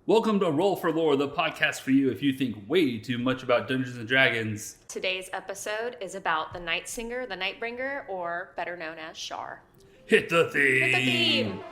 Welcome to Roll for Lore, the podcast for you if you think way too much about Dungeons & Dragons. Today's episode is about the Night Singer, the Nightbringer, or better known as Shar. Hit the theme! Hit the theme!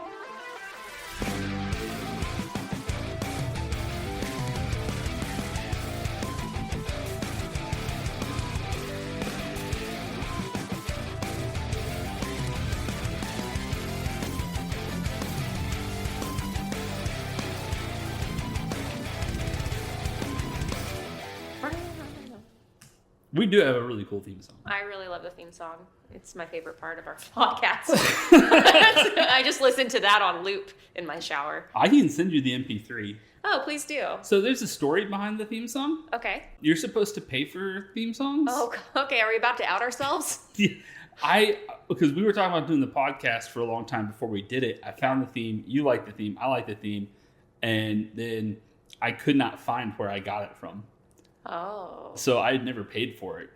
We do have a really cool theme song. I really love the theme song. It's my favorite part of our podcast. I just listen to that on loop in my shower. I can send you the MP3. Oh, please do. So there's a story behind the theme song. Okay. You're supposed to pay for theme songs? Oh, okay. Are we about to out ourselves? Yeah. Because we were talking about doing the podcast for a long time before we did it. I found the theme. You like the theme. I like the theme. And then I could not find where I got it from. Oh. So I had never paid for it.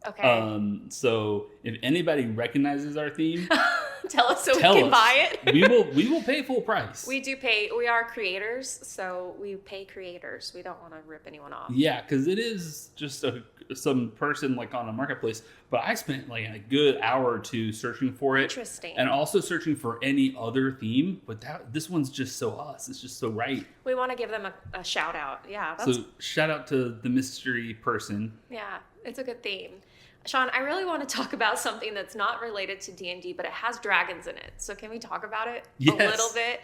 Okay. So if anybody recognizes our theme, tell us so we can buy it. we will pay full price. We do pay. We are creators, so we pay creators. We don't want to rip anyone off. Yeah, because it is just some person like on a marketplace. But I spent like a good hour or two searching for it. Interesting. And also searching for any other theme. But this one's just so us. It's just so right. We want to give them a shout out. Yeah. So shout out to the mystery person. Yeah, it's a good theme. Sean, I really want to talk about something that's not related to D&D, but it has dragons in it. So can we talk about it a little bit?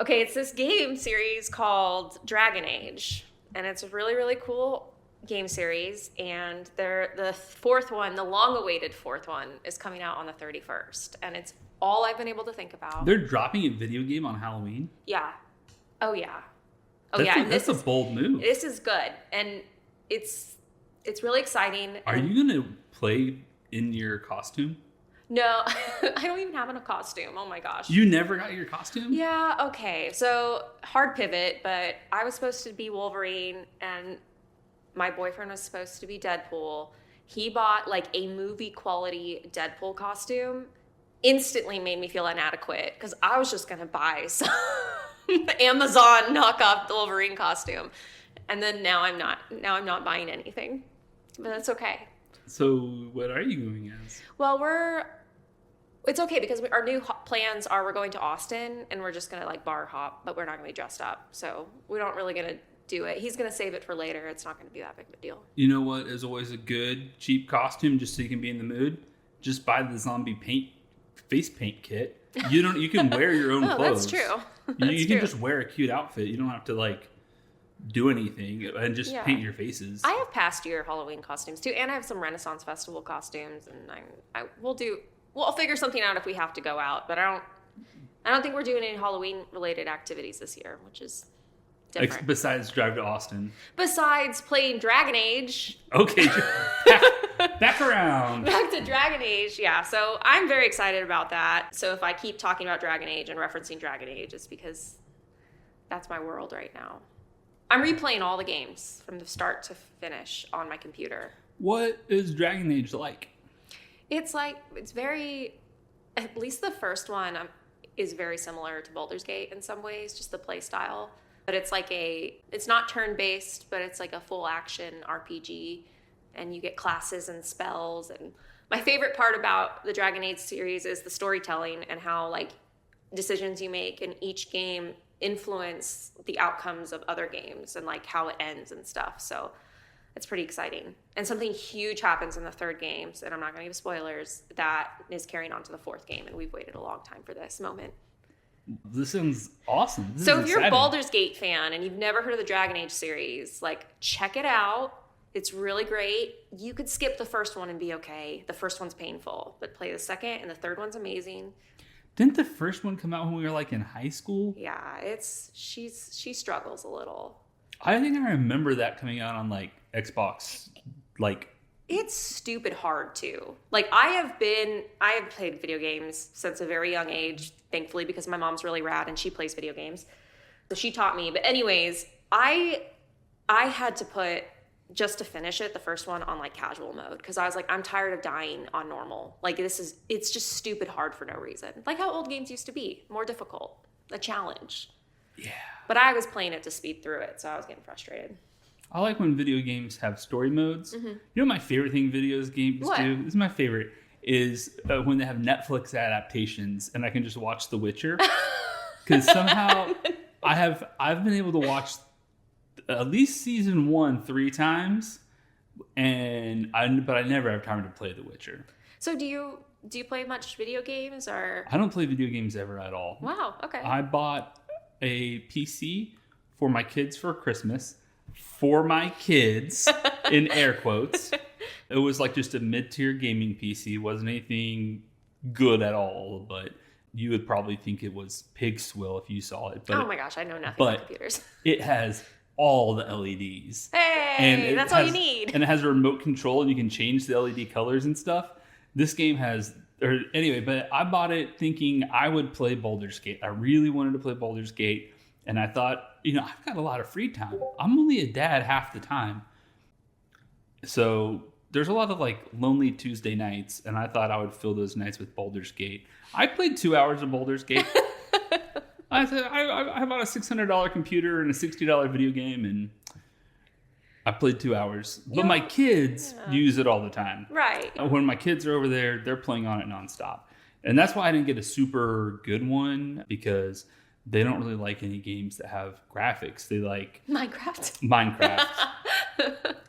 Okay, it's this game series called Dragon Age, and it's a really, really cool game series. And the fourth one, the long-awaited fourth one, is coming out on the 31st, and it's all I've been able to think about. They're dropping a video game on Halloween? Yeah. Oh, yeah. That's a bold move. This is good, and it's really exciting. Are you going to play in your costume? No, I don't even have a costume. Oh my gosh. You never got your costume? Yeah, okay. So, hard pivot, but I was supposed to be Wolverine and my boyfriend was supposed to be Deadpool. He bought like a movie quality Deadpool costume. Instantly made me feel inadequate because I was just going to buy some Amazon knockoff Wolverine costume. And then now I'm not buying anything. But that's okay. So what are you going as? Well, it's okay because our new plans are we're going to Austin and we're just going to like bar hop, but we're not going to be dressed up. So we're not really going to do it. He's going to save it for later. It's not going to be that big of a deal. You know what is always a good cheap costume just so you can be in the mood? Just buy the zombie face paint kit. You can wear your own clothes. That's true. You can just wear a cute outfit. You don't have to like do anything and just paint your faces. I have past year Halloween costumes too, and I have some Renaissance Festival costumes, and we'll figure something out if we have to go out. But I don't think we're doing any Halloween related activities this year, which is different. Besides drive to Austin. Besides playing Dragon Age. Okay, back around. Back to Dragon Age, yeah. So I'm very excited about that. So if I keep talking about Dragon Age and referencing Dragon Age, it's because that's my world right now. I'm replaying all the games from the start to finish on my computer. What is Dragon Age like? It's very, at least the first one is very similar to Baldur's Gate in some ways, just the play style. But it's not turn-based, but it's like a full action RPG, and you get classes and spells. And my favorite part about the Dragon Age series is the storytelling and how like decisions you make in each game influence the outcomes of other games and like how it ends and stuff. So it's pretty exciting. And something huge happens in the third game, and I'm not going to give spoilers, that is carrying on to the fourth game, and we've waited a long time for this moment. This sounds awesome. So if you're a Baldur's Gate fan and you've never heard of the Dragon Age series, like check it out. It's really great. You could skip the first one and be okay. The first one's painful, but play the second and the third one's amazing. Didn't the first one come out when we were like in high school? Yeah, she struggles a little. I think I remember that coming out on like Xbox. Like it's stupid hard too. Like I have played video games since a very young age, thankfully, because my mom's really rad and she plays video games. So she taught me. But anyways, I had to put, just to finish it, the first one on like casual mode, because I was like, I'm tired of dying on normal. Like it's just stupid hard for no reason. Like how old games used to be, more difficult, a challenge. Yeah. But I was playing it to speed through it, so I was getting frustrated. I like when video games have story modes. Mm-hmm. You know my favorite thing games do? This is my favorite. Is when they have Netflix adaptations and I can just watch The Witcher. Because somehow I've been able to watch at least season 1 3 times, but I never have time to play The Witcher. So do you play much video games or? I don't play video games ever at all. Wow. Okay. I bought a PC for my kids for Christmas. For my kids, in air quotes. It was like just a mid-tier gaming PC. It wasn't anything good at all, but you would probably think it was pig swill if you saw it. But, oh my gosh, I know nothing about computers. It has all the LEDs. Hey, that's all you need. And it has a remote control and you can change the LED colors and stuff. This game has... but I bought it thinking I would play Baldur's Gate. I really wanted to play Baldur's Gate. And I thought, I've got a lot of free time. I'm only a dad half the time. So there's a lot of like lonely Tuesday nights. And I thought I would fill those nights with Baldur's Gate. I played 2 hours of Baldur's Gate. I bought a $600 computer and a $60 video game. And I played 2 hours. But my kids use it all the time. Right. When my kids are over there, they're playing on it nonstop. And that's why I didn't get a super good one, because they don't really like any games that have graphics. They like Minecraft.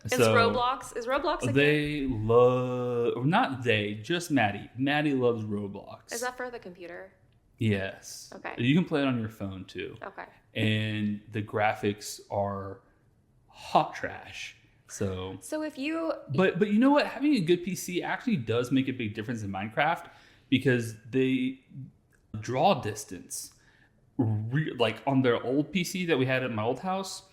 So, Roblox? Is Roblox a game? They love... Not they, just Maddie. Maddie loves Roblox. Is that for the computer? Yes. Okay. You can play it on your phone, too. Okay. And the graphics are hot trash. So if you... But you know what? Having a good PC actually does make a big difference in Minecraft, because they draw distance. Like on their old PC that we had at my old house,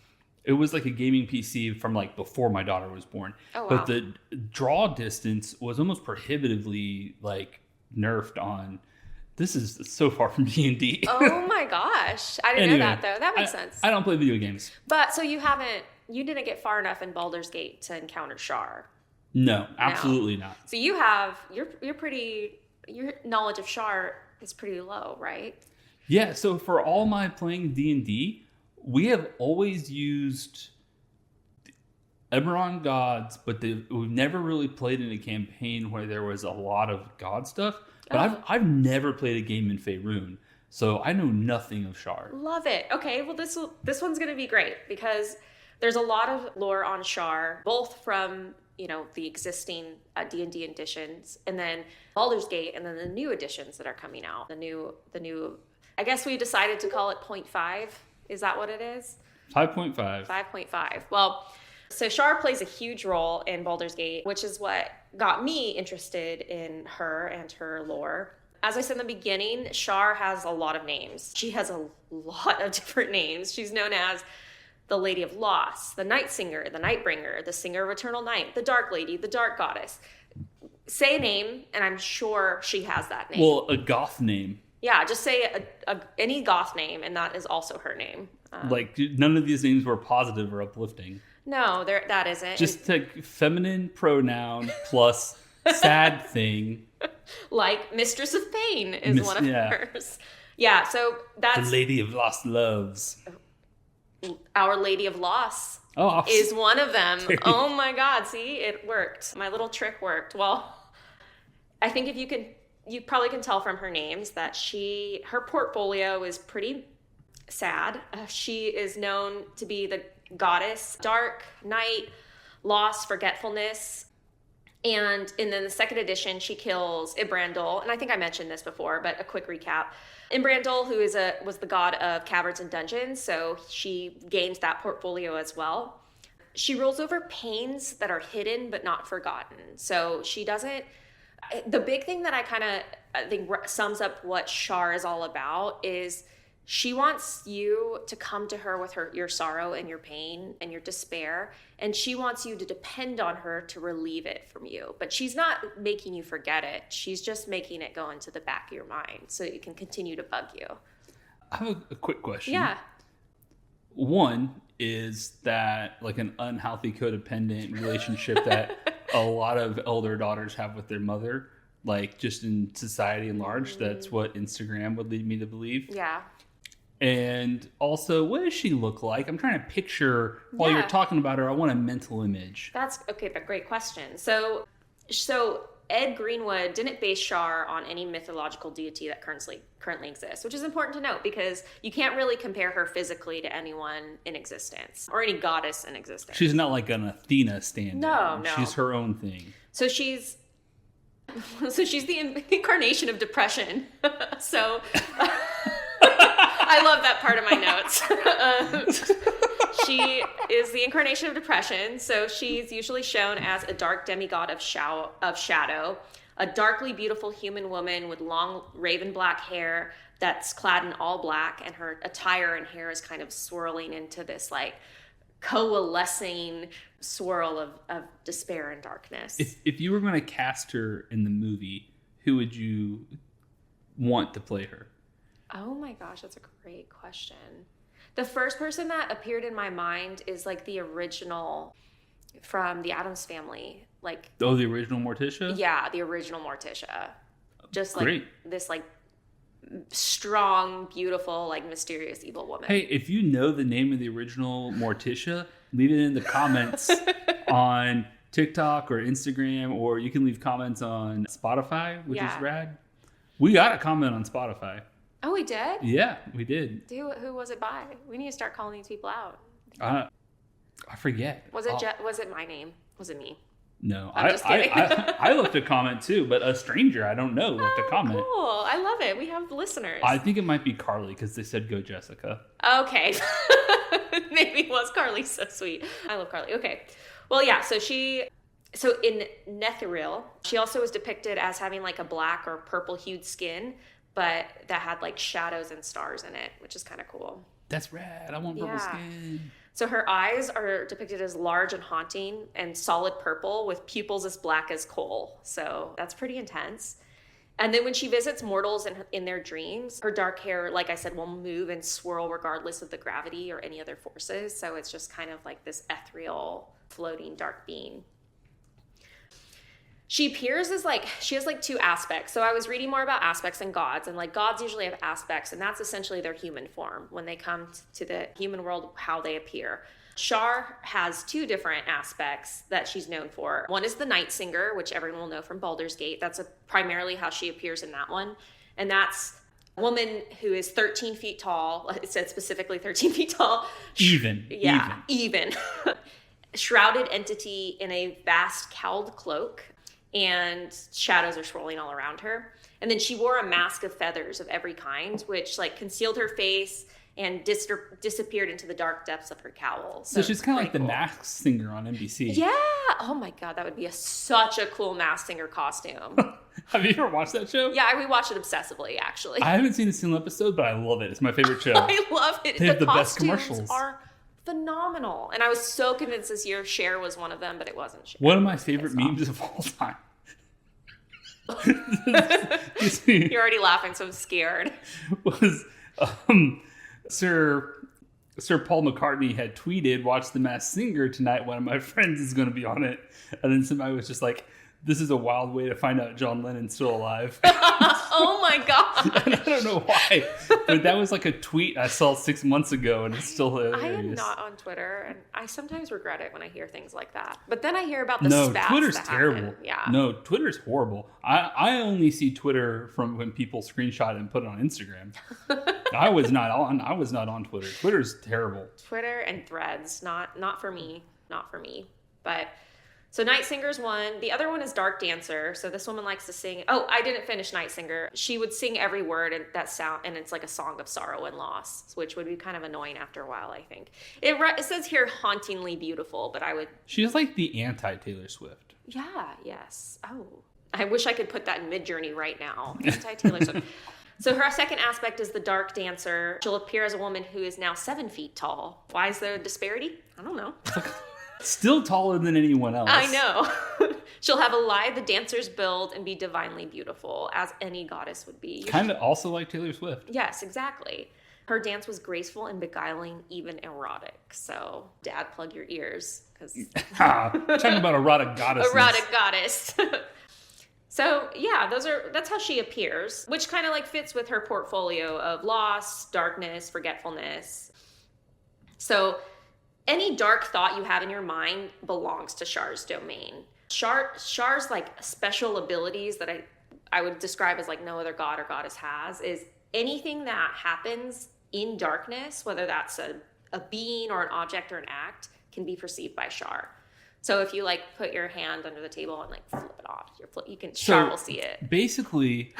it was like a gaming PC from like before my daughter was born. Oh, wow. But the draw distance was almost prohibitively like nerfed on. This is so far from D&D. Oh my gosh. I didn't know that though. That makes sense. I don't play video games. But so you didn't get far enough in Baldur's Gate to encounter Shar. No, absolutely not. So your knowledge of Shar is pretty low, right? Yeah, so for all my playing D&D, we have always used Eberron gods, but we've never really played in a campaign where there was a lot of god stuff. But I've never played a game in Faerûn, so I know nothing of Shar. Love it. Okay, well this one's going to be great, because there's a lot of lore on Shar, both from the existing D&D editions, and then Baldur's Gate, and then the new editions that are coming out. The new. I guess we decided to call it 0.5. Is that what it is? 5.5. 5.5. Well, so Shar plays a huge role in Baldur's Gate, which is what got me interested in her and her lore. As I said in the beginning, Shar has a lot of names. She has a lot of different names. She's known as the Lady of Loss, the Night Singer, the Nightbringer, the Singer of Eternal Night, the Dark Lady, the Dark Goddess. Say a name, and I'm sure she has that name. Well, a goth name. Yeah, just say any goth name, and that is also her name. None of these names were positive or uplifting. No, that isn't. Just take feminine pronoun plus sad thing. Like Mistress of Pain is one of hers. Yeah, so that's... The Lady of Lost Loves. Our Lady of Loss is one of them. Oh my God, see? It worked. My little trick worked. Well, I think you probably can tell from her names that her portfolio is pretty sad. She is known to be the goddess dark, night, loss, forgetfulness. And then the second edition, she kills Ibrandil. And I think I mentioned this before, but a quick recap. Ibrandil, who was the god of caverns and dungeons, so she gains that portfolio as well. She rules over pains that are hidden but not forgotten. So she doesn't... The big thing that I think sums up what Shar is all about is she wants you to come to her with your sorrow and your pain and your despair, and she wants you to depend on her to relieve it from you. But she's not making you forget it. She's just making it go into the back of your mind so it can continue to bug you. I have a quick question. Yeah. One is that like an unhealthy codependent relationship that a lot of elder daughters have with their mother, like just in society in large. That's what Instagram would lead me to believe. Yeah. And also, what does she look like? I'm trying to picture, while you're talking about her, I want a mental image. That's okay, but great question. So Ed Greenwood didn't base Shar on any mythological deity that currently exists, which is important to note because you can't really compare her physically to anyone in existence or any goddess in existence. She's not like an Athena stand-in. No. She's her own thing. So she's the incarnation of depression. So I love that part of my notes. She is the incarnation of depression. So she's usually shown as a dark demigod of shadow, a darkly beautiful human woman with long raven black hair that's clad in all black, and her attire and hair is kind of swirling into this like coalescing swirl of despair and darkness. If you were going to cast her in the movie, who would you want to play her? Oh my gosh, that's a great question. The first person that appeared in my mind is like the original from the Addams Family. Like, oh, the original Morticia? Yeah, the original Morticia. Just like great. This like strong, beautiful, like mysterious evil woman. Hey, if you know the name of the original Morticia, leave it in the comments on TikTok or Instagram, or you can leave comments on Spotify, which is rad. We got a comment on Spotify. Oh, we did? Yeah, we did. Who was it by? We need to start calling these people out. I forget. Was it my name? Was it me? No, I'm just kidding. I left a comment too, but a stranger I don't know left a comment. Cool. I love it. We have listeners. I think it might be Carly because they said go Jessica. Okay. Maybe it was Carly. So sweet. I love Carly. Okay. Well, yeah. So in Netheril, she also was depicted as having like a black or purple hued skin, but that had like shadows and stars in it, which is kind of cool. That's rad. I want purple skin. So her eyes are depicted as large and haunting and solid purple with pupils as black as coal. So that's pretty intense. And then when she visits mortals in their dreams, her dark hair, like I said, will move and swirl regardless of the gravity or any other forces. So it's just kind of like this ethereal, floating dark being. She appears as she has like two aspects. So I was reading more about aspects and gods, and like gods usually have aspects, and that's essentially their human form. When they come to the human world, how they appear. Shar has two different aspects that she's known for. One is the Night Singer, which everyone will know from Baldur's Gate. That's primarily how she appears in that one. And that's a woman who is 13 feet tall. It said specifically 13 feet tall. Even. Shrouded entity in a vast cowled cloak, and shadows are swirling all around her. And then she wore a mask of feathers of every kind, which like concealed her face and disappeared into the dark depths of her cowl. So she's kind of like the Masked Singer on NBC. Yeah. Oh my God, that would be such a cool Masked Singer costume. Have you ever watched that show? Yeah, we watch it obsessively, actually. I haven't seen a single episode, but I love it. It's my favorite show. I love it. They have the best commercials. Are phenomenal. And I was so convinced this year Cher was one of them, but it wasn't Cher. One of my favorite memes of all time. You're already laughing, so I'm scared. Was Sir Paul McCartney had tweeted, "Watch The Masked Singer tonight. One of my friends is going to be on it." And then somebody was just like, "This is a wild way to find out John Lennon's still alive." Oh my God. And I don't know why, but that was like a tweet I saw 6 months ago, and it's still hilarious. I am not on Twitter, and I sometimes regret it when I hear things like that. But then I hear about the spats Twitter's that terrible. happen. Yeah. No, Twitter's horrible. I only see Twitter from when people screenshot it and put it on Instagram. I was not on Twitter. Twitter's terrible. Twitter and Threads, not for me. Not for me. But so Night Singer's one. The other one is Dark Dancer. So this woman likes to sing. Oh, I didn't finish Night Singer. She would sing every word and that sound, and it's like a song of sorrow and loss, which would be kind of annoying after a while, I think. It says here hauntingly beautiful, but I would. She's like the anti-Taylor Swift. Yeah. Yes. Oh, I wish I could put that in Midjourney right now. Anti-Taylor Swift. So her second aspect is the Dark Dancer. She'll appear as a woman who is now 7 feet tall. Why is there a disparity? I don't know. Still taller than anyone else. I know. She'll have a lithe, the dancer's build, and be divinely beautiful, as any goddess would be. Kind of also like Taylor Swift. Yes, exactly. Her dance was graceful and beguiling, even erotic. So, Dad, plug your ears. Talking about erotic goddesses. Erotic goddess. So yeah, that's how she appears, which kind of like fits with her portfolio of loss, darkness, forgetfulness. So any dark thought you have in your mind belongs to Shar's domain. Shar's like special abilities that I would describe as like no other god or goddess has is anything that happens in darkness, whether that's a being or an object or an act, can be perceived by Shar. So if you like put your hand under the table and like flip it off, Shar will see it. Basically,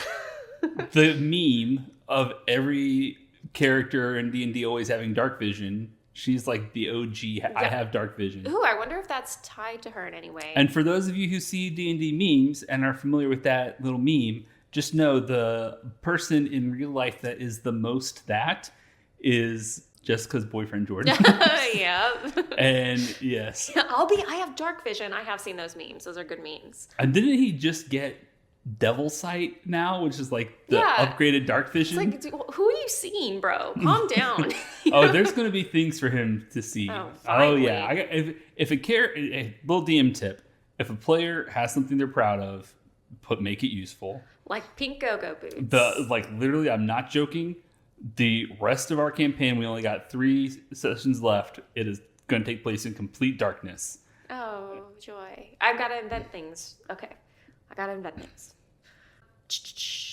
the meme of every character in D&D always having dark vision, she's like the OG. I have dark vision. Ooh, I wonder if that's tied to her in any way. And for those of you who see D&D memes and are familiar with that little meme, just know the person in real life that is the most that is Jessica's boyfriend, Jordan. Yeah. And yes. I have dark vision. I have seen those memes. Those are good memes. And didn't he just get Devil Sight now, which is like the upgraded dark vision? It's like, who are you seeing, bro? Calm down. Oh, there's going to be things for him to see. Oh yeah. If a little DM tip, if a player has something they're proud of, make it useful. Like pink go-go boots. Literally, I'm not joking. The rest of our campaign, we only got 3 sessions left. It is going to take place in complete darkness. Oh, joy. I've got to invent things. Okay. I got to invent things.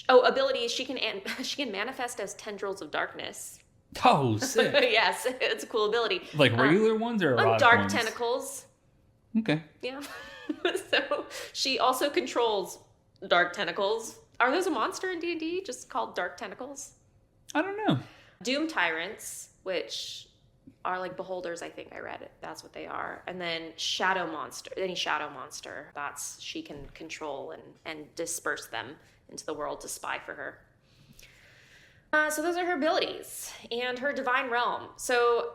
Oh, abilities. She can manifest as tendrils of darkness. Oh, sick. Yes, it's a cool ability. Like regular ones or erotic dark ones? tentacles. Okay. Yeah. So she also controls dark tentacles. Are those a monster in D&D just called dark tentacles? I don't know. Doom tyrants, which are like beholders, I think I read it. That's what they are. And then any shadow monster, she can control and disperse them into the world to spy for her. So those are her abilities and her divine realm. So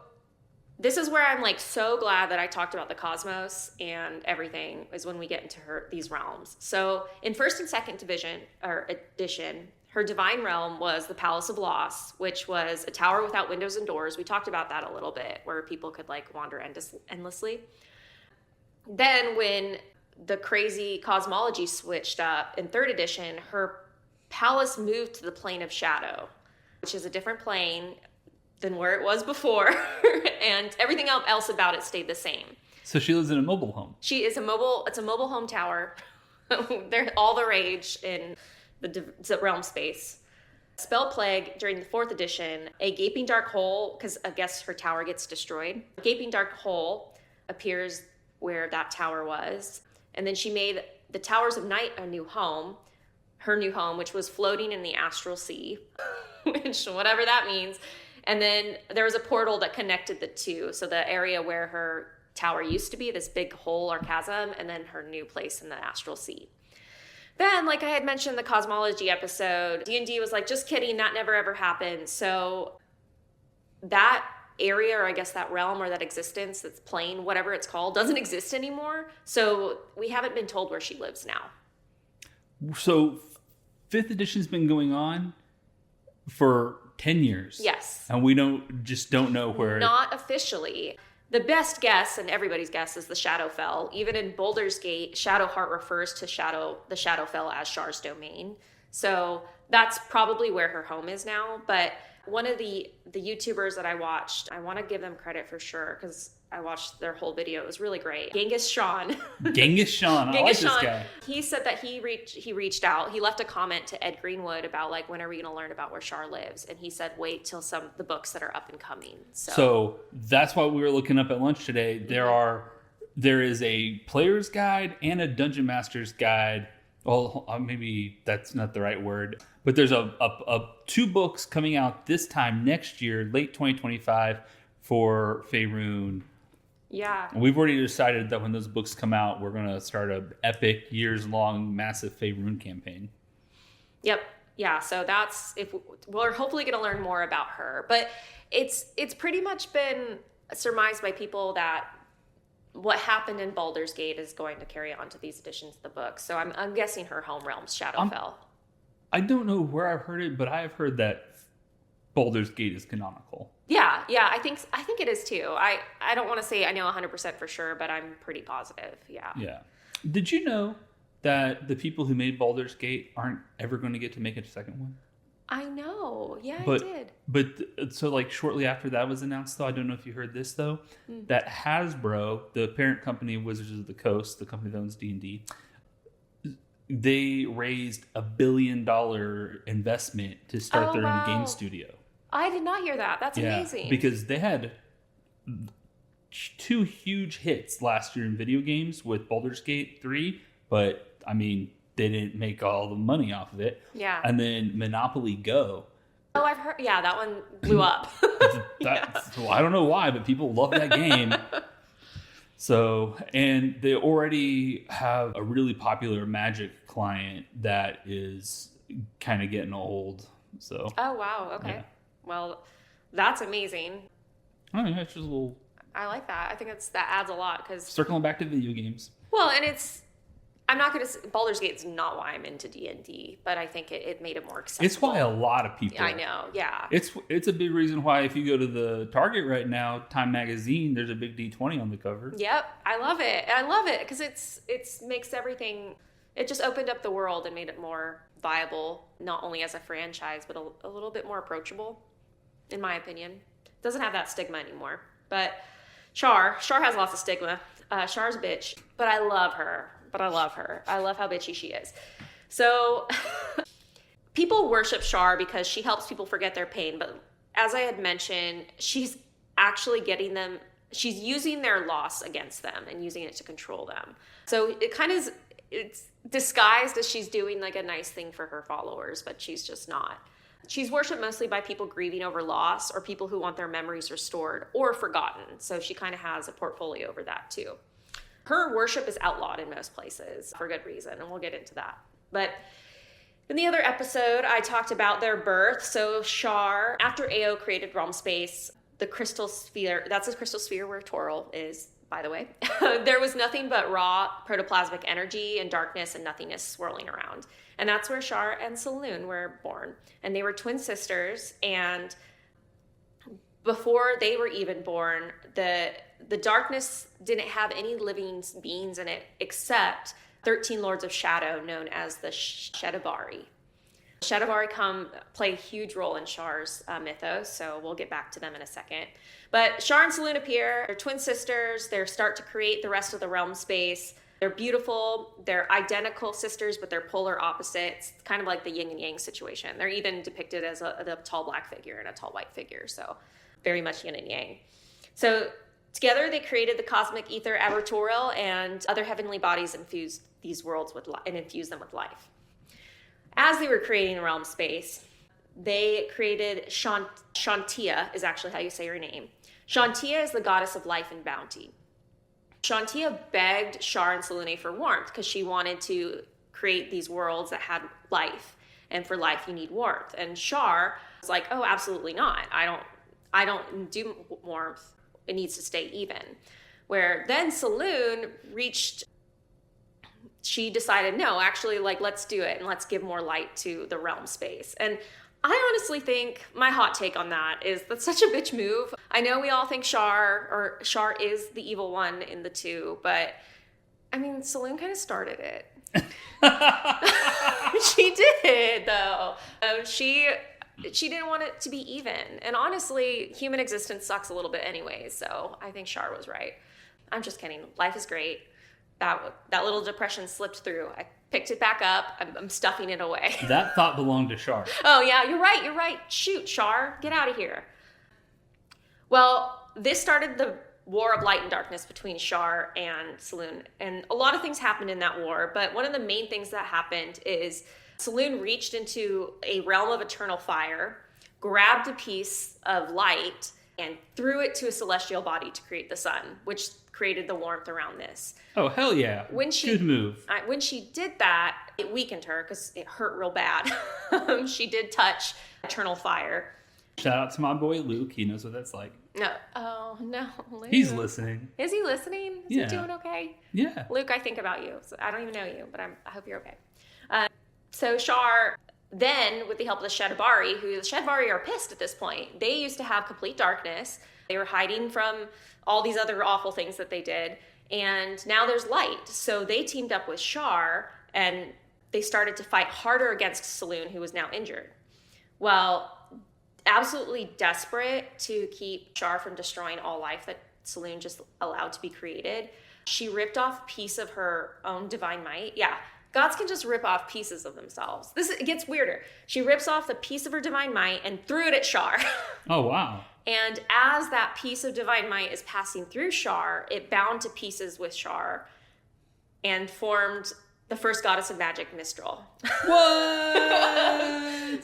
this is where I'm like so glad that I talked about the cosmos and everything is when we get into these realms. So in first and second edition, her divine realm was the Palace of Loss, which was a tower without windows and doors. We talked about that a little bit, where people could like wander endlessly. Then when the crazy cosmology switched up in third edition, her palace moved to the plane of shadow, which is a different plane than where it was before. And everything else about it stayed the same. So she lives in a mobile home. It's a mobile home tower. They're all the rage in the realm space. Spell Plague during the 4th edition, a gaping dark hole, because I guess her tower gets destroyed. A gaping dark hole appears where that tower was. And then she made the Towers of Night her new home, which was floating in the astral sea, which whatever that means. And then there was a portal that connected the two. So the area where her tower used to be, this big hole or chasm, and then her new place in the astral sea. Then, like I had mentioned the cosmology episode, D&D was like, just kidding, that never ever happened. So that area, or I guess that realm or that existence, that's plane, whatever it's called, doesn't exist anymore. So we haven't been told where she lives now. So 5th edition's been going on for 10 years. Yes. And we don't know where. Not officially. The best guess, and everybody's guess, is the Shadowfell. Even in Baldur's Gate, Shadowheart refers to the Shadowfell as Shar's domain. So that's probably where her home is now. But one of the YouTubers that I watched, I want to give them credit for sure, because I watched their whole video. It was really great. Genghis Sean. Genghis Sean. I like this guy. He said that he reached out. He left a comment to Ed Greenwood about like, when are we going to learn about where Shar lives? And he said, wait till the books that are up and coming. So that's why we were looking up at lunch today. There is a player's guide and a dungeon master's guide. Well, maybe that's not the right word, but there's a 2 books coming out this time next year, late 2025, for Faerûn. Yeah. And we've already decided that when those books come out, we're going to start an epic, years-long, massive Faerûn campaign. Yep. Yeah. So we're hopefully going to learn more about her, but it's pretty much been surmised by people that what happened in Baldur's Gate is going to carry on to these editions of the book. So I'm guessing her home realm's Shadowfell. I don't know where I've heard it, but I have heard that Baldur's Gate is canonical. Yeah, I think it is too. I don't want to say I know 100% for sure, but I'm pretty positive. Yeah. Yeah. Did you know that the people who made Baldur's Gate aren't ever going to get to make a second one? I know. Yeah, But, I did. so like shortly after that was announced, though, I don't know if you heard this, though, that Hasbro, the parent company of Wizards of the Coast, the company that owns D&D, they raised $1 billion investment to start their own game studio. I did not hear that. That's amazing. Because they had 2 huge hits last year in video games with Baldur's Gate 3, but I mean, they didn't make all the money off of it. Yeah. And then Monopoly Go. Oh, I've heard. Yeah, that one blew up. Well, I don't know why, but people love that game. So, and they already have a really popular Magic client that is kind of getting old. So. Oh, wow. Okay. Yeah. Well, that's amazing. I mean, it's just a little. I like that. I think that adds a lot because. Circling back to video games. Well, and I'm not going to. Baldur's Gate's not why I'm into D&D, but I think it made it more accessible. It's why a lot of people. I know. Yeah. It's a big reason why if you go to the Target right now, Time Magazine, there's a big D20 on the cover. Yep. I love it. And I love it because it makes everything. It just opened up the world and made it more viable, not only as a franchise, but a little bit more approachable, in my opinion. Doesn't have that stigma anymore. But Shar has lots of stigma. Shar's a bitch, but I love her. I love how bitchy she is. So people worship Shar because she helps people forget their pain. But as I had mentioned, she's actually she's using their loss against them and using it to control them. So it's disguised as she's doing like a nice thing for her followers, but she's just not. She's worshipped mostly by people grieving over loss or people who want their memories restored or forgotten. So she kind of has a portfolio over that too. Her worship is outlawed in most places for good reason, and we'll get into that. But in the other episode, I talked about their birth. So Shar, after Ao created Realm Space, the crystal sphere, that's the crystal sphere where Toril is, by the way, there was nothing but raw protoplasmic energy and darkness and nothingness swirling around. And that's where Shar and Selûne were born. And they were twin sisters, and before they were even born, the darkness didn't have any living beings in it except 13 Lords of Shadow known as the shadowy. Shadowy play a huge role in Shar's mythos, so we'll get back to them in a second. But Shar and Selûne appear. They're twin sisters. They start to create the rest of the realm space. They're beautiful. They're identical sisters, but they're polar opposites, kind of like the yin and yang situation. They're even depicted as a tall black figure and a tall white figure, so very much yin and yang. So together they created the cosmic ether Abertoril and other heavenly bodies infused these worlds and infused them with life. As they were creating the realm space, they created Shantia, is actually how you say her name. Shantia is the goddess of life and bounty. Shantia begged Shar and Selûne for warmth because she wanted to create these worlds that had life. And for life, you need warmth. And Shar was like, oh, absolutely not. I don't do warmth. It needs to stay even. Where then Selûne she decided, no, actually, let's do it and let's give more light to the realm space. And I honestly think my hot take on that is that's such a bitch move. I know we all think Shar is the evil one in the two, but I mean, Selûne kind of started it. She did, though. She didn't want it to be even. And honestly, human existence sucks a little bit anyway, so I think Shar was right. I'm just kidding. Life is great. That little depression slipped through. I picked it back up. I'm stuffing it away. That thought belonged to Shar. Oh, yeah, you're right. Shoot, Shar, get out of here. Well, this started the war of light and darkness between Shar and Selûne. And a lot of things happened in that war, but one of the main things that happened is Selûne reached into a realm of eternal fire, grabbed a piece of light, and threw it to a celestial body to create the sun, which created the warmth around this. Oh, hell yeah. Good move. When she did that, it weakened her because it hurt real bad. She did touch eternal fire. Shout out to my boy Luke. He knows what that's like. No. Oh, no. Luke. He's listening. Is he listening? Is he doing okay? Yeah. Luke, I think about you. So I don't even know you, but I hope you're okay. So Shar, then, with the help of the Shadowbari, the Shadowbari are pissed at this point. They used to have complete darkness. They were hiding from all these other awful things that they did. And now there's light. So they teamed up with Shar and they started to fight harder against Selûne, who was now injured. Well, absolutely desperate to keep Shar from destroying all life that Selûne just allowed to be created, she ripped off a piece of her own divine might. Yeah, gods can just rip off pieces of themselves. It gets weirder. She rips off the piece of her divine might and threw it at Shar. Oh, wow. And as that piece of divine might is passing through Shar, it bound to pieces with Shar and formed the first goddess of magic, Mistral. What?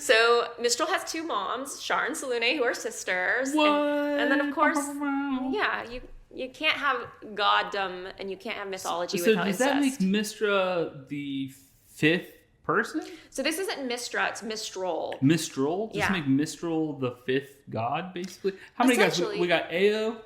So Mistral has two moms, Shar and Selûne, who are sisters. What? And then, of course, yeah, you can't have goddom and you can't have mythology without incest. So does that make Mistra the fifth person? So this isn't Mistra, it's Mistral. Mistral? Does Yeah. it make Mistral the fifth god, basically? How many guys? We got Ao,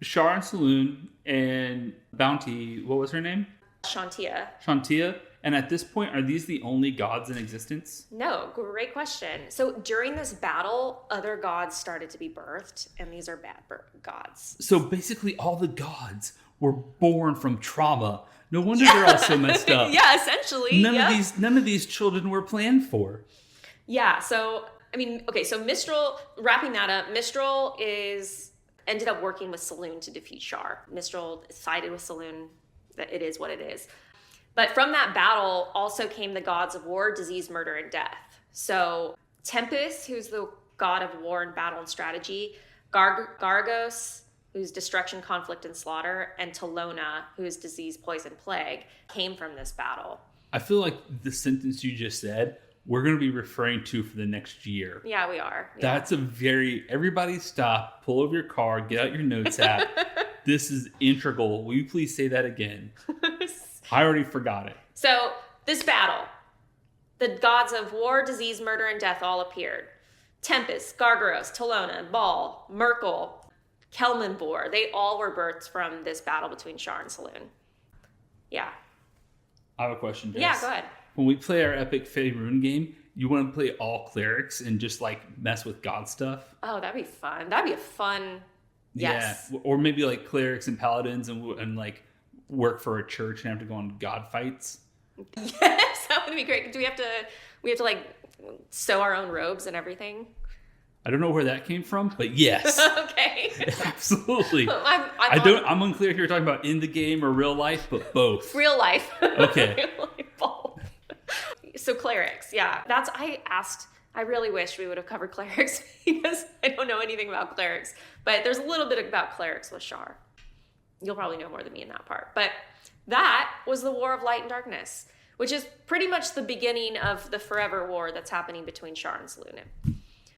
Shar and Selûne, and Bounty. What was her name? Shantia. And at this point, are these the only gods in existence? No, great question. So during this battle, other gods started to be birthed, and these are bad gods. So basically, all the gods were born from trauma. No wonder they're all so messed up. Yeah, essentially. None of these children were planned for. Yeah. So I mean, okay. So Mistral. Wrapping that up, Mistral ended up working with Selûne to defeat Shar. Mistral sided with Selûne. That it is what it is. But from that battle also came the gods of war, disease, murder, and death. So Tempest, who's the god of war and battle and strategy, Gargos, who's destruction, conflict, and slaughter, and Talona, who's disease, poison, plague, came from this battle. I feel like the sentence you just said, we're going to be referring to for the next year. Yeah, we are. Yeah. That's everybody stop, pull over your car, get out your notes app. This is integral. Will you please say that again? I already forgot it. So this battle, the gods of war, disease, murder, and death all appeared. Tempest, Gargaros, Talona, Baal, Merkel, Kelmanvor, they all were birthed from this battle between Shar and Selûne. Yeah. I have a question, Jess. Yeah, go ahead. When we play our epic Faerûn game, you want to play all clerics and just like mess with god stuff? Oh, that'd be fun. That'd be a fun... Yes. Yeah. Or maybe like clerics and paladins and like work for a church and have to go on god fights. Yes, that would be great. We have to like sew our own robes and everything? I don't know where that came from, but yes. Okay. Absolutely. I'm unclear if you're talking about in the game or real life, but both. Real life. Okay. Both. So clerics, yeah. I really wish we would have covered clerics because I don't know anything about clerics. But there's a little bit about clerics with Shar. You'll probably know more than me in that part. But that was the War of Light and Darkness, which is pretty much the beginning of the forever war that's happening between Shar and Selûne.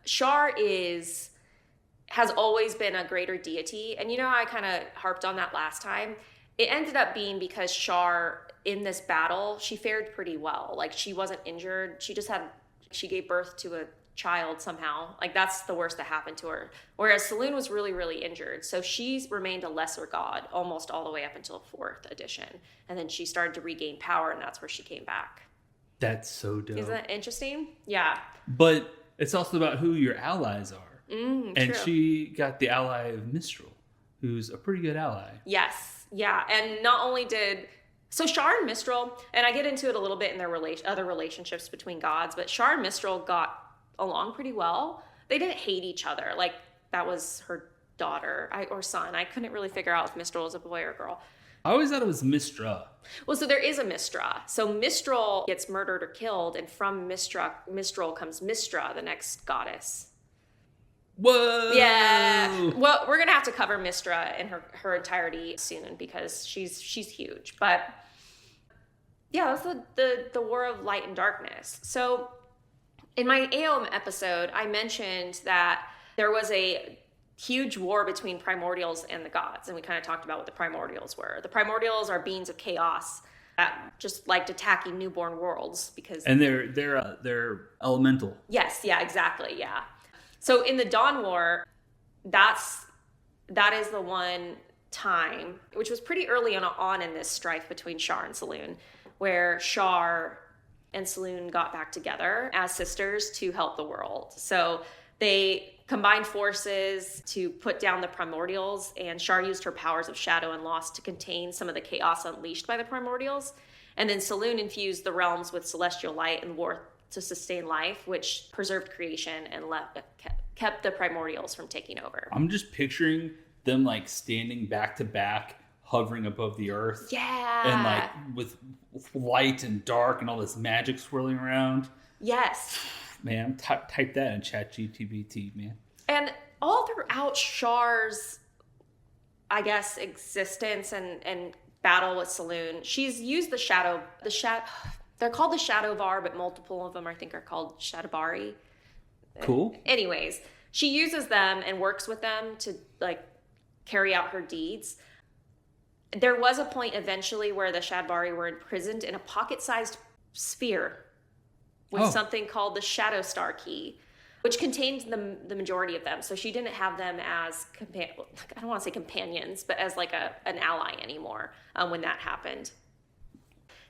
Shar has always been a greater deity. And you know how I kind of harped on that last time? It ended up being because Shar, in this battle, she fared pretty well. Like, she wasn't injured. She gave birth to a child somehow. Like, that's the worst that happened to her. Whereas Selûne was really, really injured. So she's remained a lesser god almost all the way up until 4th edition. And then she started to regain power, and that's where she came back. That's so dope. Isn't that interesting? Yeah. But it's also about who your allies are. And true. she got the ally of Mistral, who's a pretty good ally. Yes. Yeah. And not only did... So Shar and Mistral, and I get into it a little bit in their other relationships between gods, but Shar and Mistral got along pretty well. They didn't hate each other. Like, that was her daughter or son. I couldn't really figure out if Mistral was a boy or a girl. I always thought it was Mistra. Well, so there is a Mistra. So Mistral gets murdered or killed, and from Mistral comes Mistra, the next goddess. Whoa! Yeah. Well, we're gonna have to cover Mistra in her entirety soon because she's huge. But yeah, that's the War of Light and Darkness. So in my Aeom episode, I mentioned that there was a huge war between primordials and the gods, and we kind of talked about what the primordials were. The primordials are beings of chaos that just liked attacking newborn worlds because they're elemental. Yes, yeah, exactly, yeah. So in the Dawn War, that is the one time, which was pretty early on in this strife between Shar and Selûne, where Shar and Selûne got back together as sisters to help the world. So they combined forces to put down the primordials, and Shar used her powers of shadow and loss to contain some of the chaos unleashed by the primordials. And then Selûne infused the realms with celestial light and warmth to sustain life, which preserved creation and kept the primordials from taking over. I'm just picturing them like standing back to back, hovering above the earth. Yeah. And like with light and dark and all this magic swirling around. Yes. Man, type that in ChatGPT, man. And all throughout Shar's, I guess, existence and battle with Selûne, she's used they're called the Shadowvar, but multiple of them I think are called Shadowbari. Cool. Anyways, she uses them and works with them to like carry out her deeds. There was a point eventually where the Shadowbari were imprisoned in a pocket-sized sphere with something called the Shadow Star Key, which contained the majority of them. So she didn't have them as, I don't want to say companions, but as like an ally anymore when that happened.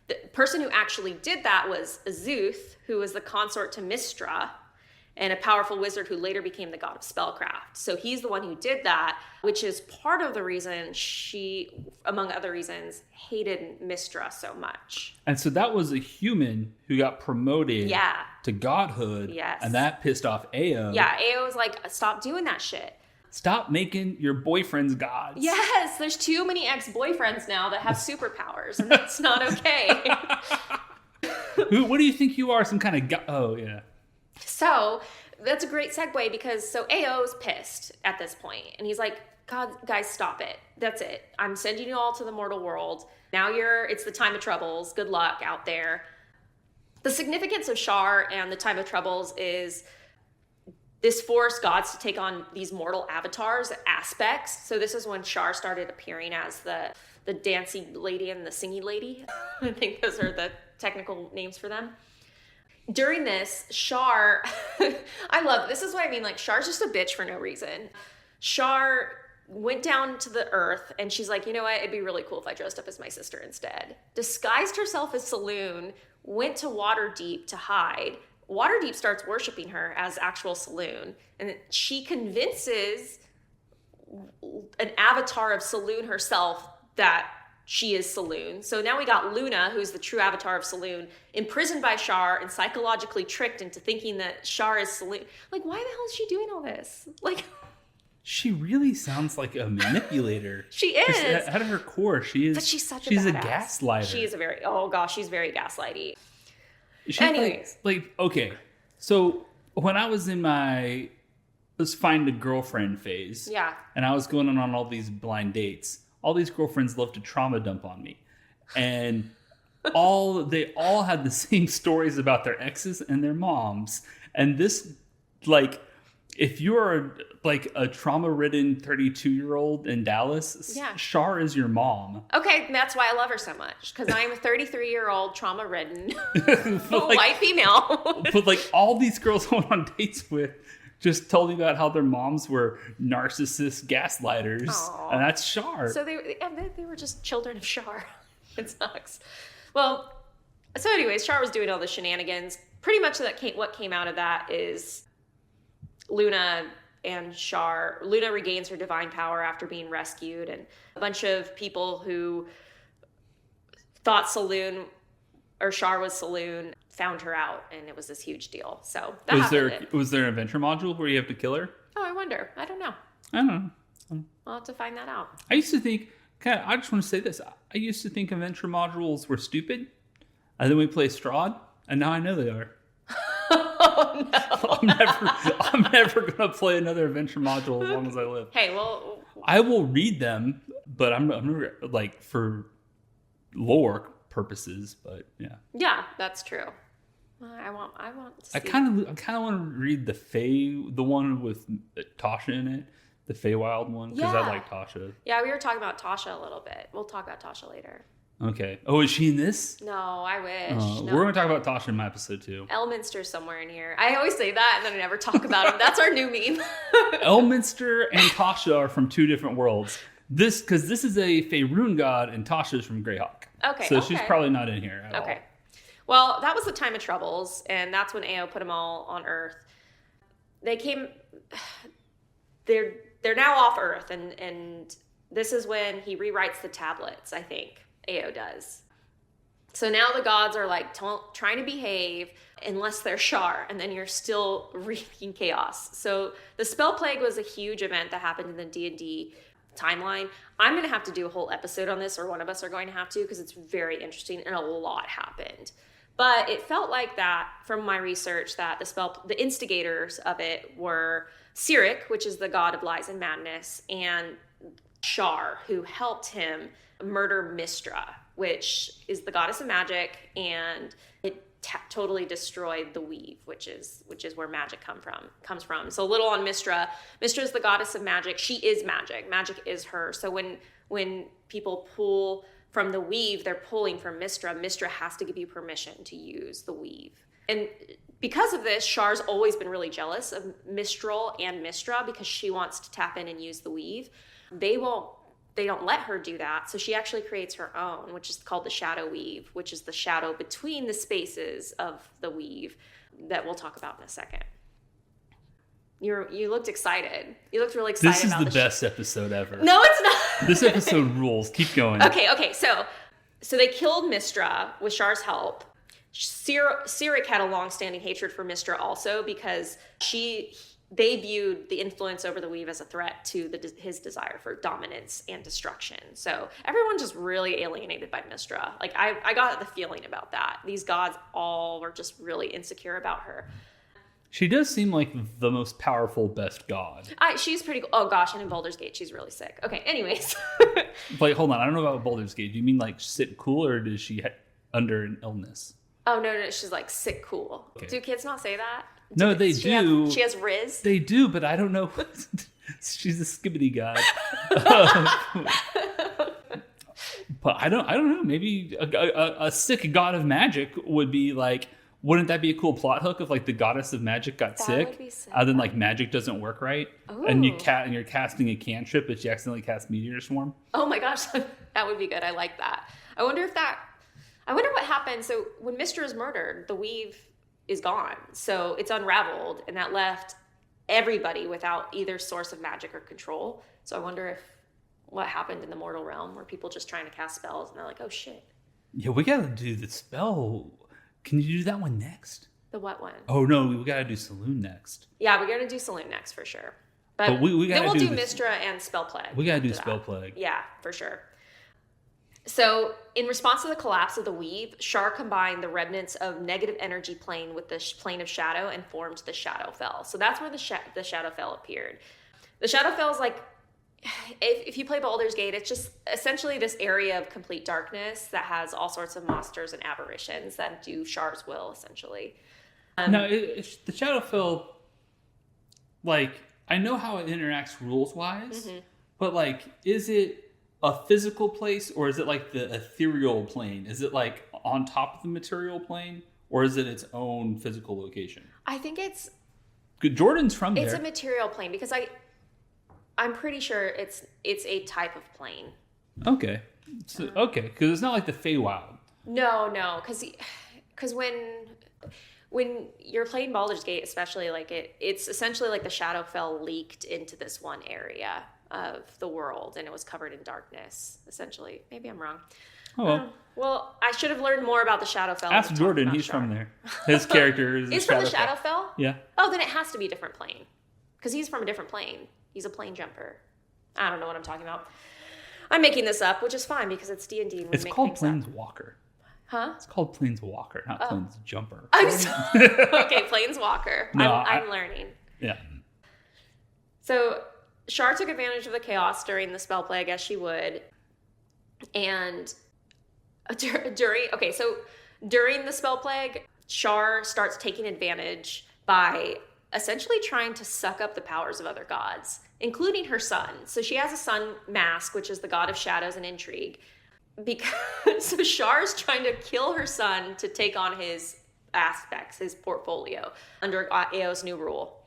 The person who actually did that was Azuth, who was the consort to Mystra, and a powerful wizard who later became the god of spellcraft. So he's the one who did that, which is part of the reason she, among other reasons, hated Mystra so much. And so that was a human who got promoted to godhood. Yes. And that pissed off Ao. Yeah, Ao was like, stop doing that shit. Stop making your boyfriends gods. Yes, there's too many ex-boyfriends now that have superpowers, and that's not okay. What do you think you are? Some kind of god? Oh, yeah. So that's a great segue because Ao's pissed at this point, and he's like, God, guys, stop it. That's it. I'm sending you all to the mortal world. Now it's the time of troubles. Good luck out there. The significance of Shar and the time of troubles is this forced gods to take on these mortal avatars, aspects. So this is when Shar started appearing as the dancing lady and the singing lady. I think those are the technical names for them. During this, Shar, this is what I mean, like Shar's just a bitch for no reason. Shar went down to the earth and she's like, you know what, it'd be really cool if I dressed up as my sister instead. Disguised herself as Selûne, went to Waterdeep to hide. Waterdeep starts worshiping her as actual Selûne, and she convinces an avatar of Selûne herself that she is Selûne. So now we got Luna, who's the true avatar of Selûne, imprisoned by Shar and psychologically tricked into thinking that Shar is Selûne. Like, why the hell is she doing all this? Like, she really sounds like a manipulator. She is. Out of her core, she is. But she's such she's a a badass. gaslighter. She is she's very gaslighty. She's Anyways. okay. So when I was in my let's find a girlfriend phase, and I was going on all these blind dates, all these girlfriends loved to trauma dump on me, and they all had the same stories about their exes and their moms. And this, like, if you're like a trauma-ridden 32-year-old in Dallas, Shar is your mom. Okay, that's why I love her so much, because I'm a 33-year-old trauma-ridden like, white female. But like all these girls I went on dates with just told me about how their moms were narcissist gaslighters. Aww. And that's Shar. So they were just children of Shar. It sucks. Well, so anyways, Shar was doing all the shenanigans. Pretty much what came out of that is Luna and Shar. Luna regains her divine power after being rescued, and a bunch of people who thought Selûne or Shar was Selûne found her out, and it was this huge deal. So that was there an adventure module where you have to kill her? Oh, I wonder. I don't know. I don't know. I'll have to find that out. I used to think, I just want to say this. I used to think adventure modules were stupid, and then we play Strahd, and now I know they are. Oh, no. I'm never going to play another adventure module as long as I live. Hey, well, I will read them, but I'm like for lore purposes. But yeah, that's true. I want. To see I kind of want to read the one with Tasha in it, the Feywild one, because I like Tasha. Yeah, we were talking about Tasha a little bit. We'll talk about Tasha later. Okay. Oh, is she in this? No, I wish. No. We're going to talk about Tasha in my episode too. Elminster's somewhere in here. I always say that and then I never talk about him. That's our new meme. Elminster and Tasha are from two different worlds. Because this is a Faerûn god and Tasha's from Greyhawk. Okay. So she's probably not in here at all. Okay. Well, that was the time of troubles, and that's when Ao put them all on Earth. They came. They're now off Earth, and this is when he rewrites the tablets, I think. Ao does. So now the gods are like trying to behave unless they're Shar, and then you're still wreaking chaos. So the spell plague was a huge event that happened in the D&D timeline. I'm going to have to do a whole episode on this, or one of us are going to have to, because it's very interesting and a lot happened. But it felt like that from my research that the instigators of it were Cyric, which is the god of lies and madness, and Shar, who helped him murder Mystra, which is the goddess of magic, and it totally destroyed the weave, which is where magic comes from. So a little on Mystra. Mystra is the goddess of magic. She is magic. Magic is her. So when people pull from the weave, they're pulling from Mystra. Mystra has to give you permission to use the weave. And because of this, Shar's always been really jealous of Mistral and Mystra because she wants to tap in and use the weave. They don't let her do that. So she actually creates her own, which is called the shadow weave, which is the shadow between the spaces of the weave that we'll talk about in a second. You looked excited. You looked really excited. This is the best episode ever. No, it's not. This episode rules. Keep going. Okay. So they killed Mystra with Shar's help. Cyric had a long-standing hatred for Mystra also because they viewed the influence over the weave as a threat to his desire for dominance and destruction. So everyone just really alienated by Mystra. Like I got the feeling about that. These gods all were just really insecure about her. She does seem like the most powerful, best god. She's pretty cool. Oh gosh, and in Baldur's Gate, she's really sick. Okay, anyways. Like, hold on. I don't know about Baldur's Gate. Do you mean like sick cool, or is she under an illness? Oh, no, she's like sick cool. Okay. Do kids not say that? No, they do. She has Riz? They do, but I don't know. She's a skibbity god. But I don't know. Maybe a sick god of magic would be like, wouldn't that be a cool plot hook if like the goddess of magic got sick? And then like magic doesn't work right? Ooh. And you're casting a cantrip, but you accidentally cast Meteor Swarm? Oh my gosh, that would be good. I like that. I wonder what happened. So when Mystra is murdered, the weave is gone. So it's unraveled, and that left everybody without either source of magic or control. So I wonder what happened in the mortal realm, where people just trying to cast spells and they're like, oh shit. Yeah, we gotta do the spell. Can you do that one next? The what one? Oh no, we gotta do Selûne next. Yeah, we gotta do Selûne next for sure. But we gotta then we'll do Mystra and Spell Plague. We gotta do Spell Plague. Yeah, for sure. So, in response to the collapse of the weave, Shar combined the remnants of negative energy plane with the plane of shadow and formed the Shadowfell. So that's where the Shadowfell appeared. The Shadowfell is like, if you play Baldur's Gate, it's just essentially this area of complete darkness that has all sorts of monsters and aberrations that do Shar's will, essentially. No, the Shadowfell, like, I know how it interacts rules-wise, but like, is it a physical place, or is it like the ethereal plane? Is it like on top of the material plane, or is it its own physical location? I think it's Jordan's from there. It's a material plane because I'm pretty sure it's a type of plane. Okay, so, okay, because it's not like the Feywild. No, because when you're playing Baldur's Gate, especially, like it's essentially like the Shadowfell leaked into this one area of the world, and it was covered in darkness, essentially. Maybe I'm wrong. Oh well. Well, I should have learned more about the Shadowfell. Ask Jordan, he's from there. His character is He's from the Shadowfell? Yeah. Oh, then it has to be a different plane. Because he's from a different plane. He's a plane jumper. I don't know what I'm talking about. I'm making this up, which is fine because it's D&D. It's called Planeswalker. Huh? It's called Planeswalker, not Planesjumper. Okay, Planeswalker. No, I'm learning. Yeah. So Shar took advantage of the chaos during the spell plague, as she would. And during the spell plague, Shar starts taking advantage by essentially trying to suck up the powers of other gods, including her son. So she has a son, Mask, which is the god of shadows and intrigue. So Shar's trying to kill her son to take on his aspects, his portfolio, under AO's new rule.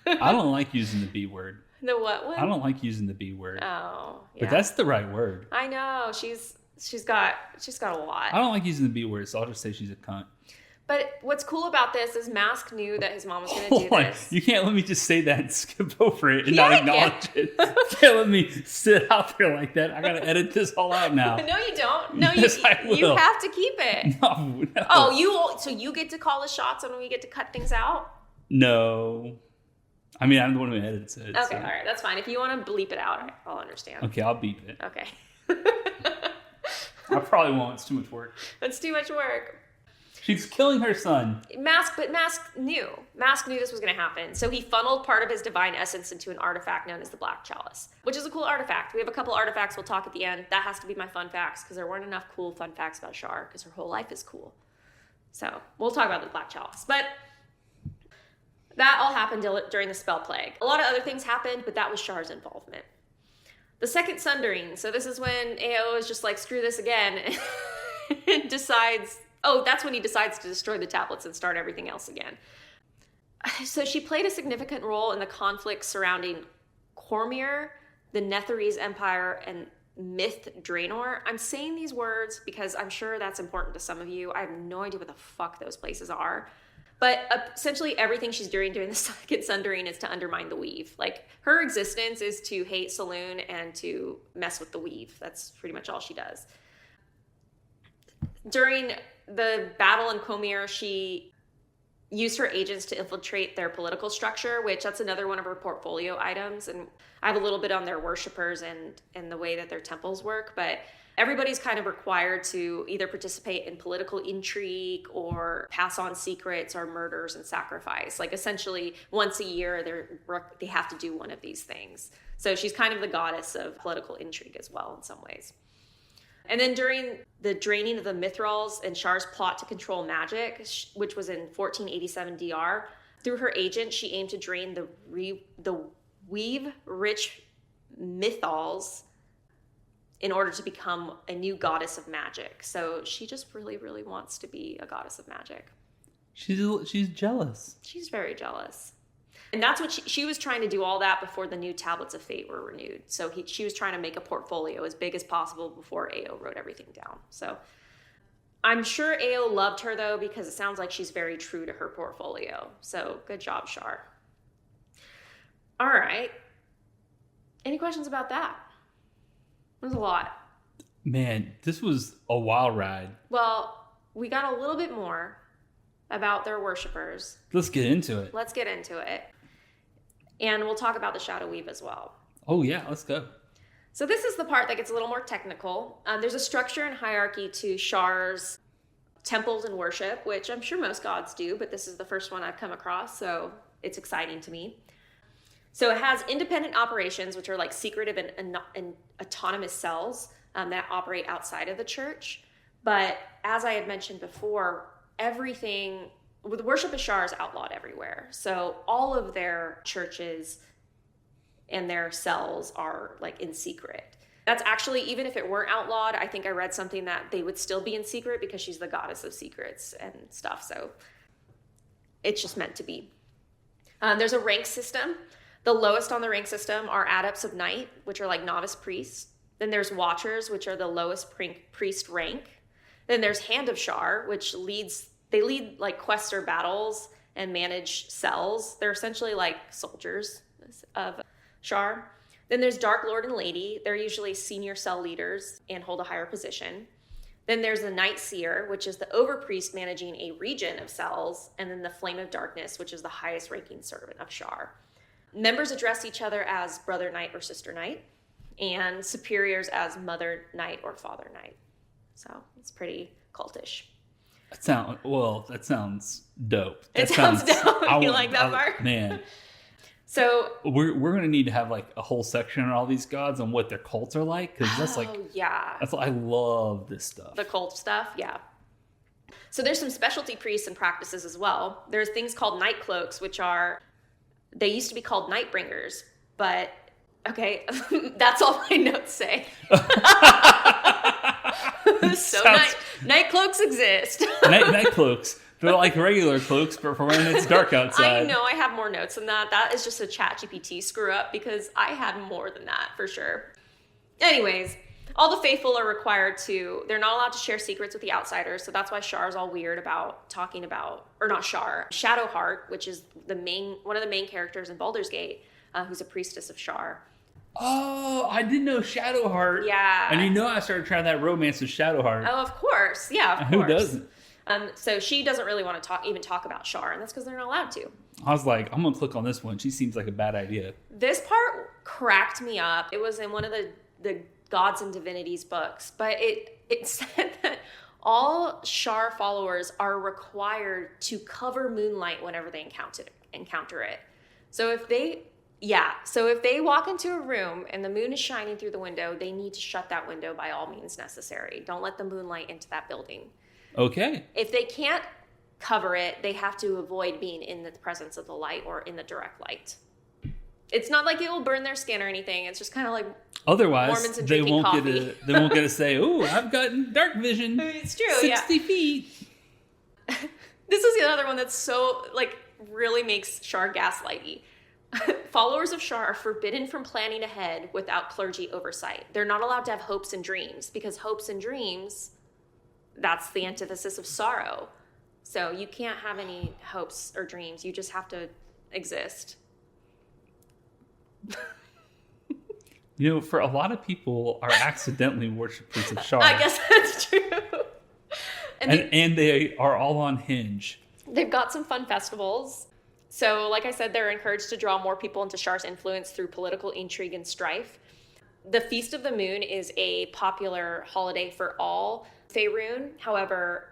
I don't like using the B word. The what one? I don't like using the B word. Oh, yeah. But that's the right word. I know. She's got a lot. I don't like using the B word, so I'll just say she's a cunt. But what's cool about this is Mask knew that his mom was going to do this. You can't let me just say that and skip over it and Yeah, not acknowledge it. You can't let me sit out there like that. I got to edit this all out now. No, you don't. No, Yes, I will. you have to keep it. No. Oh, so you get to call the shots and we get to cut things out? No. I mean, I'm the one who edits it. Okay, so. all right, that's fine. If you want to bleep it out, I'll understand. Okay, I'll beep it. Okay. I probably won't. It's too much work. That's too much work. She's killing her son. Mask knew this was going to happen. So he funneled part of his divine essence into an artifact known as the Black Chalice, which is a cool artifact. We have a couple artifacts we'll talk at the end. That has to be my fun facts because there weren't enough cool fun facts about Shar because her whole life is cool. So we'll talk about the Black Chalice. But that all happened during the Spell Plague. A lot of other things happened, but that was Shar's involvement. The Second Sundering. So this is when AO is just like, screw this again, and decides... Oh, that's when he decides to destroy the tablets and start everything else again. So she played a significant role in the conflict surrounding Cormyr, the Netherese Empire, and Myth Draenor. I'm saying these words because I'm sure that's important to some of you. I have no idea what the fuck those places are. But essentially everything she's doing during the Second Sundering is to undermine the Weave. Like, her existence is to hate Selûne and to mess with the Weave. That's pretty much all she does. During the battle in Cormyr, she used her agents to infiltrate their political structure, which that's another one of her portfolio items. And I have a little bit on their worshippers and the way that their temples work, but everybody's kind of required to either participate in political intrigue or pass on secrets or murders and sacrifice. Like, essentially once a year, they have to do one of these things. So she's kind of the goddess of political intrigue as well in some ways. And then during the draining of the Mithrals and Shar's plot to control magic, which was in 1487 DR, through her agent, she aimed to drain the weave-rich Mythals in order to become a new goddess of magic. So she just really, really wants to be a goddess of magic. She's jealous. She's very jealous. And that's what she was trying to do all that before the new Tablets of Fate were renewed. So she was trying to make a portfolio as big as possible before AO wrote everything down. So I'm sure AO loved her, though, because it sounds like she's very true to her portfolio. So good job, Shar. All right. Any questions about that? It was a lot. Man, this was a wild ride. Well, we got a little bit more about their worshippers. Let's get into it. Let's get into it. And we'll talk about the Shadow Weave as well. Oh, yeah, let's go. So this is the part that gets a little more technical. There's a structure and hierarchy to Shar's temples and worship, which I'm sure most gods do, but this is the first one I've come across, so it's exciting to me. So it has independent operations, which are like secretive and autonomous cells that operate outside of the church. But as I had mentioned before, everything with worship of Shar is outlawed everywhere. So all of their churches and their cells are like in secret. That's actually, even if it weren't outlawed, I think I read something that they would still be in secret because she's the goddess of secrets and stuff. So it's just meant to be. There's a rank system. The lowest on the rank system are adepts of night, which are like novice priests. Then there's watchers, which are the lowest priest rank. Then there's Hand of Shar, which lead like quests or battles and manage cells. They're essentially like soldiers of Shar. Then there's Dark Lord and Lady. They're usually senior cell leaders and hold a higher position. Then there's the Night Seer, which is the overpriest managing a region of cells. And then the Flame of Darkness, which is the highest ranking servant of Shar. Members address each other as Brother Knight or Sister Knight, and superiors as Mother Knight or Father Knight. So it's pretty cultish. That sounds dope. It sounds dope. You like that part? Man. So we're gonna need to have like a whole section on all these gods and what their cults are like, because that's like, yeah, I love this stuff. The cult stuff, yeah. So there's some specialty priests and practices as well. There's things called night cloaks, which they used to be called night bringers, but okay, that's all my notes say. So night cloaks exist. night cloaks. They're like regular cloaks, but for when it's dark outside. I know, I have more notes than that. That is just a ChatGPT screw up because I had more than that for sure. Anyways, All the faithful are required to, they're not allowed to share secrets with the outsiders. So that's why Shar's all weird about talking about, or not Shar, Shadowheart, which is one of the main characters in Baldur's Gate, who's a priestess of Shar. Oh, I didn't know Shadowheart. Yeah. And you know I started trying that romance with Shadowheart. Oh, of course. Yeah, of Who course. doesn't? So she doesn't really want to even talk about Shar, and that's because they're not allowed to. I was like, I'm going to click on this one. She seems like a bad idea. This part cracked me up. It was in one of the Gods and Divinities books, but it said that all Shar followers are required to cover moonlight whenever they encounter it. So if they walk into a room and the moon is shining through the window, they need to shut that window by all means necessary. Don't let the moonlight into that building. Okay. If they can't cover it, they have to avoid being in the presence of the light or in the direct light. It's not like it will burn their skin or anything. It's just kind of like otherwise Mormons and they drinking won't coffee. they won't get to say, "Oh, I've gotten dark vision." It's true. 60 feet. This is the other one that's so really makes Shar gaslighty. Followers of Shar are forbidden from planning ahead without clergy oversight. They're not allowed to have hopes and dreams because hopes and dreams, that's the antithesis of sorrow. So you can't have any hopes or dreams. You just have to exist. You know, for a lot of people are accidentally worshippers of Shar. I guess that's true. And they are all on Hinge. They've got some fun festivals. So, like I said, they're encouraged to draw more people into Shar's influence through political intrigue and strife. The Feast of the Moon is a popular holiday for all Faerûn. However,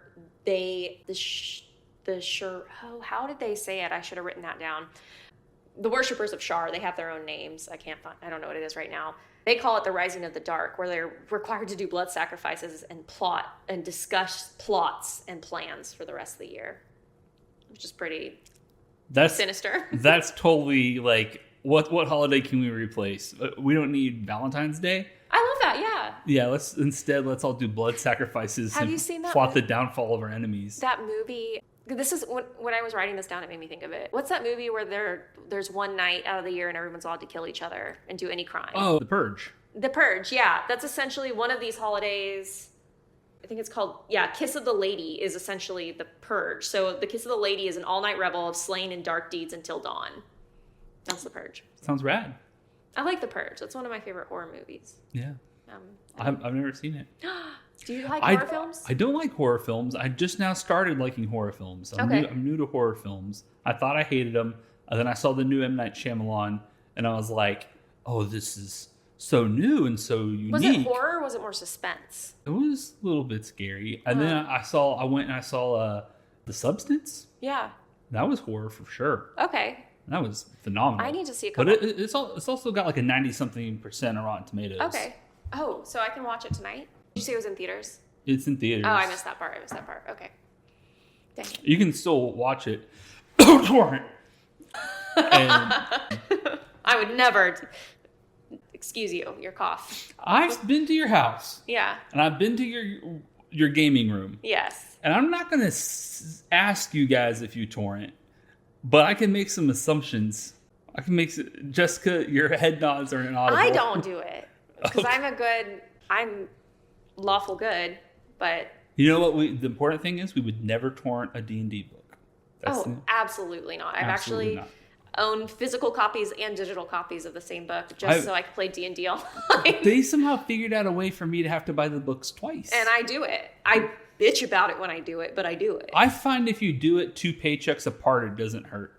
how did they say it? I should have written that down. The worshippers of Shar, they have their own names. I don't know what it is right now. They call it the Rising of the Dark, where they're required to do blood sacrifices and plot and discuss plots and plans for the rest of the year, which is pretty sinister. That's totally like, what holiday can we replace? We don't need Valentine's Day. I love that, yeah. Yeah, let's all do blood sacrifices. Have you seen that plot the downfall of our enemies? That movie. This is when I was writing this down, it made me think of it. What's that movie where there's one night out of the year and everyone's allowed to kill each other and do any crime? Oh, The Purge. The Purge, yeah. That's essentially one of these holidays. I think it's called, Kiss of the Lady is essentially the Purge. So the Kiss of the Lady is an all-night revel of slaying and dark deeds until dawn. That's the Purge. Sounds rad. I like the Purge. That's one of my favorite horror movies. Yeah. I've never seen it. Do you like horror films? I don't like horror films. I just now started liking horror films. I'm new to horror films. I thought I hated them. And then I saw the new M. Night Shyamalan, and I was like, oh, this is so new and so unique. Was it horror or was it more suspense? It was a little bit scary. And then I went and I saw The Substance. Yeah. That was horror for sure. Okay. That was phenomenal. I need to see a couple. But it's also got like a 90-something% on Rotten Tomatoes. Okay. Oh, so I can watch it tonight? Did you say it was in theaters? It's in theaters. Oh, I missed that part. Okay. Dang. You can still watch it. Torrent. I would never. Excuse you, your cough. I've been to your house. Yeah. And I've been to your gaming room. Yes. And I'm not going to ask you guys if you torrent, but I can make some assumptions. I can make Jessica, your head nods are inaudible. I don't do it because I'm lawful good, but you know what? The important thing is we would never torrent a D&D book. Absolutely not. I've actually owned physical copies and digital copies of the same book so I could play D&D online. They somehow figured out a way for me to have to buy the books twice. And I do it. I bitch about it when I do it, but I do it. I find if you do it 2 paychecks apart, it doesn't hurt.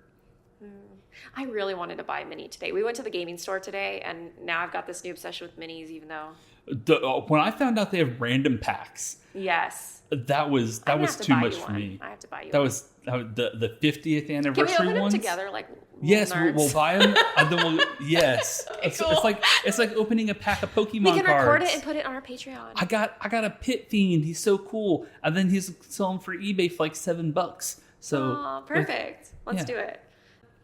I really wanted to buy a mini today. We went to the gaming store today, and now I've got this new obsession with minis, even though... When I found out they have random packs... Yes. That was too much for me. I have to buy you that was the 50th anniversary ones. Can we open them together, like yes, nerds? we'll buy them. And then yes. Okay, it's, cool. it's like opening a pack of Pokemon cards. We can record it and put it on our Patreon. I got a Pit Fiend. He's so cool. And then he's selling for eBay for like $7. So perfect. Let's do it.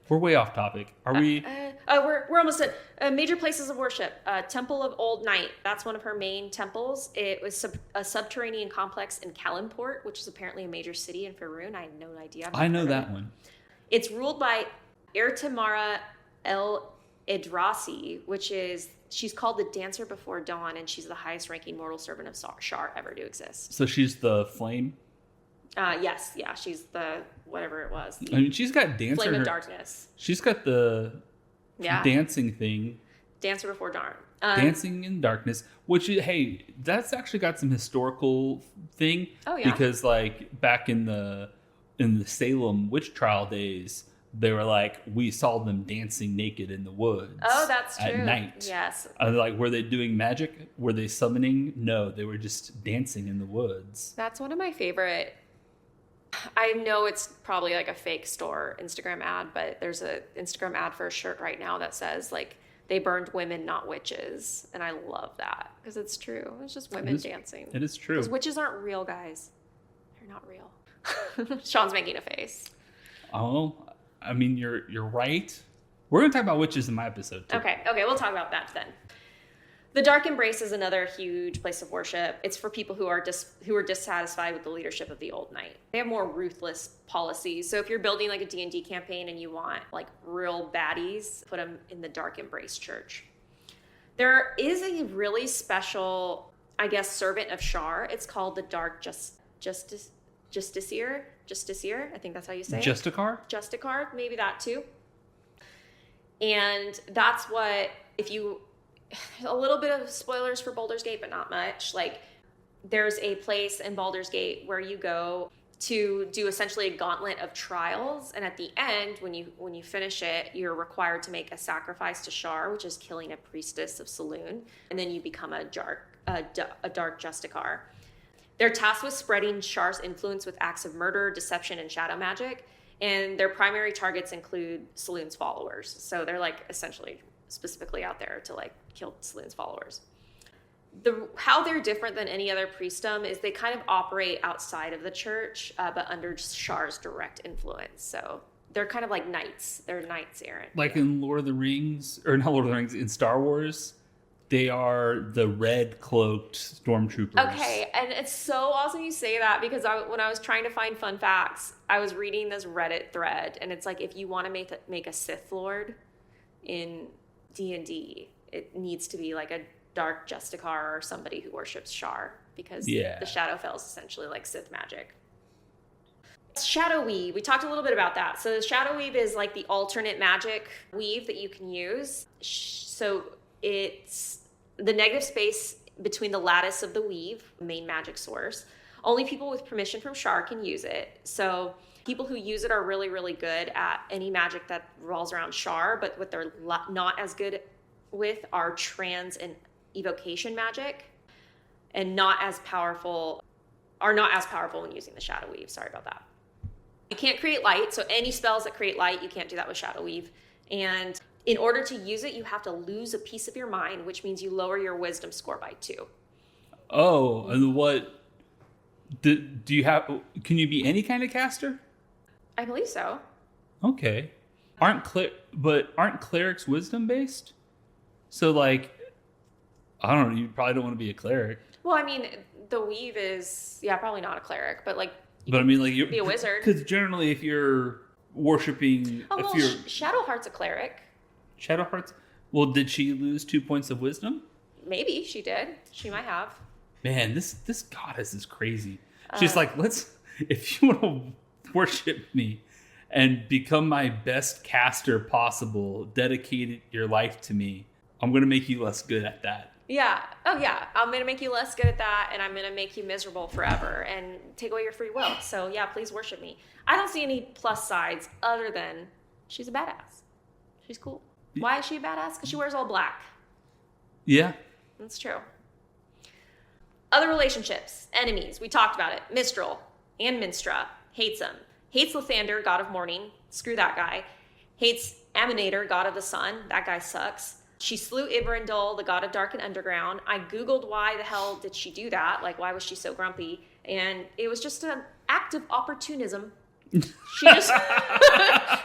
We're way off topic. Are we? We're almost at major places of worship. Temple of Old Night. That's one of her main temples. It was a subterranean complex in Kalimport, which is apparently a major city in Faerûn. I had no idea. I know that one. It's ruled by Ertimara El Edrasi, which is She's called the Dancer Before Dawn, and she's the highest ranking mortal servant of Shar ever to exist. So she's the flame? Yes. Yeah, she's the whatever it was. I mean, she's got dancer. Flame of darkness. She's got the dancing thing. Dancer Before Dawn. Dancing in darkness, which, hey, that's actually got some historical thing. Oh, yeah. Because, like, back in the Salem witch trial days, they were like, we saw them dancing naked in the woods. Oh, that's true. At night. Yes. Like, were they doing magic? Were they summoning? No, they were just dancing in the woods. That's one of my favorite. I know it's probably like a fake store Instagram ad, but there's an Instagram ad for a shirt right now that says, like, they burned women, not witches. And I love that because it's true. It's just women dancing. It is true. Because witches aren't real, guys. They're not real. Sean's making a face. Oh, I mean, you're right. We're going to talk about witches in my episode, too. Okay, we'll talk about that then. The Dark Embrace is another huge place of worship. It's for people who are dissatisfied with the leadership of the Old Knight. They have more ruthless policies. So if you're building like a D&D campaign and you want like real baddies, put them in the Dark Embrace Church. There is a really special, I guess, servant of Shar. It's called the Dark Justiciar. I think that's how you say it. Justicar, maybe that too. And that's what, a little bit of spoilers for Baldur's Gate, but not much. Like, there's a place in Baldur's Gate where you go to do essentially a gauntlet of trials, and at the end, when you finish it, you're required to make a sacrifice to Shar, which is killing a priestess of Selûne, and then you become a dark Justicar. They're tasked with spreading Shar's influence with acts of murder, deception, and shadow magic, and their primary targets include Selûne's followers. So they're like essentially specifically out there to like kill Selûne's followers. How they're different than any other priestdom is they kind of operate outside of the church, but under Shar's direct influence. So they're kind of like knights. They're knights errant. Like in Lord of the Rings, or not Lord of the Rings, in Star Wars, they are the red cloaked stormtroopers. Okay, and it's so awesome you say that because when I was trying to find fun facts, I was reading this Reddit thread, and it's like if you want to make a Sith Lord in D&D, it needs to be like a Dark Justicar or somebody who worships Shar because the Shadowfell is essentially like Sith magic. Shadow Weave, we talked a little bit about that. So the Shadow Weave is like the alternate magic weave that you can use. So it's the negative space between the lattice of the weave, main magic source. Only people with permission from Shar can use it. So people who use it are really, really good at any magic that revolves around Shar, but what they're not as good with are trance and evocation magic, and not as powerful when using the Shadow Weave. Sorry about that. You can't create light, so any spells that create light, you can't do that with Shadow Weave. And in order to use it, you have to lose a piece of your mind, which means you lower your wisdom score by 2. Oh, and what do you have? Can you be any kind of caster? I believe so. Okay. Aren't clerics wisdom based? So like, I don't know, you probably don't want to be a cleric. Well, I mean, the weave is probably not a cleric, but like you be a wizard. Because generally if you're worshiping Shadowheart's a cleric. Shadowheart's? Well, did she lose 2 points of wisdom? Maybe she did. She might have. Man, this goddess is crazy. She's like, if you want to worship me and become my best caster possible, dedicate your life to me, I'm going to make you less good at that. Yeah. Oh, yeah. I'm going to make you less good at that, and I'm going to make you miserable forever and take away your free will. So, yeah, please worship me. I don't see any plus sides other than she's a badass. She's cool. Why is she a badass? Because she wears all black. Yeah. That's true. Other relationships. Enemies. We talked about it. Mistral and Minstra. Hates him. Hates Lathander, god of morning. Screw that guy. Hates Aminator, god of the sun. That guy sucks. She slew Ibrindol, the god of dark and underground. I Googled why the hell did she do that? Like, why was she so grumpy? And it was just an act of opportunism.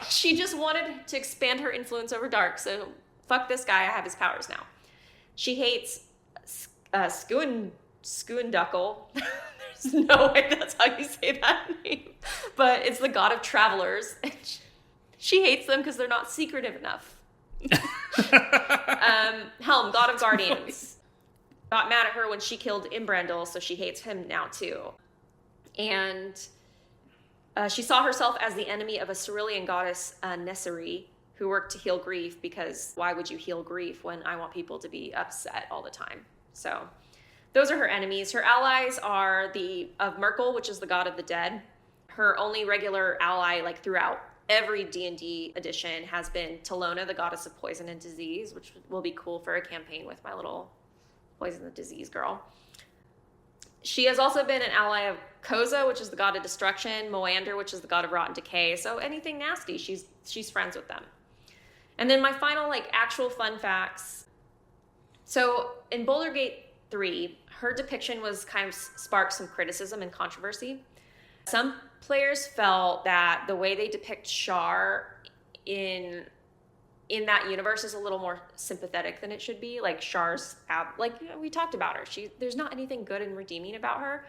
She just wanted to expand her influence over dark. So fuck this guy. I have his powers now. She hates Skuenduckle. There's no way that's how you say that name. But it's the god of travelers. And she hates them because they're not secretive enough. Helm, god of guardians, got mad at her when she killed Imbrandil, so she hates him now too. And she saw herself as the enemy of a Cerulean goddess, Nesseri, who worked to heal grief, because why would you heal grief when I want people to be upset all the time? So those are her enemies. Her allies are of Merkel, which is the god of the dead. Her only regular ally, like throughout every D&D edition, has been Talona, the goddess of poison and disease, which will be cool for a campaign with my little poison and disease girl. She has also been an ally of Koza, which is the god of destruction, Moander, which is the god of rot and decay. So anything nasty, she's friends with them. And then my final actual fun facts. So in Baldur's Gate 3, her depiction was kind of sparked some criticism and controversy. Some players felt that the way they depict Shar in that universe is a little more sympathetic than it should be. Like Shar's, we talked about her. There's not anything good and redeeming about her,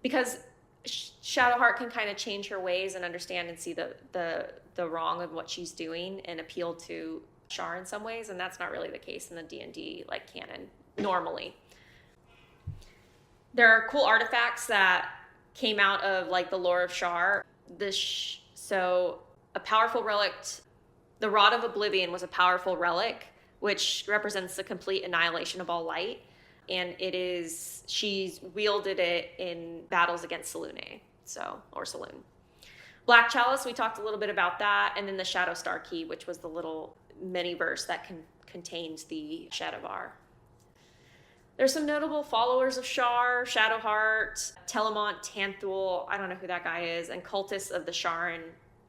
because Shadowheart can kind of change her ways and understand and see the wrong of what she's doing and appeal to Shar in some ways, and that's not really the case in the D&D canon normally. There are cool artifacts that came out of the lore of Shar. So a powerful relic, the Rod of Oblivion, was a powerful relic which represents the complete annihilation of all light, and she's wielded it in battles against Selûne, or Selûne. Black Chalice, we talked a little bit about that, and then the Shadow Star Key, which was the little mini verse that contains the Shadowvar. There's some notable followers of Shar: Shadowheart, Telemont, Tanthul, I don't know who that guy is, and cultists of the Sharan.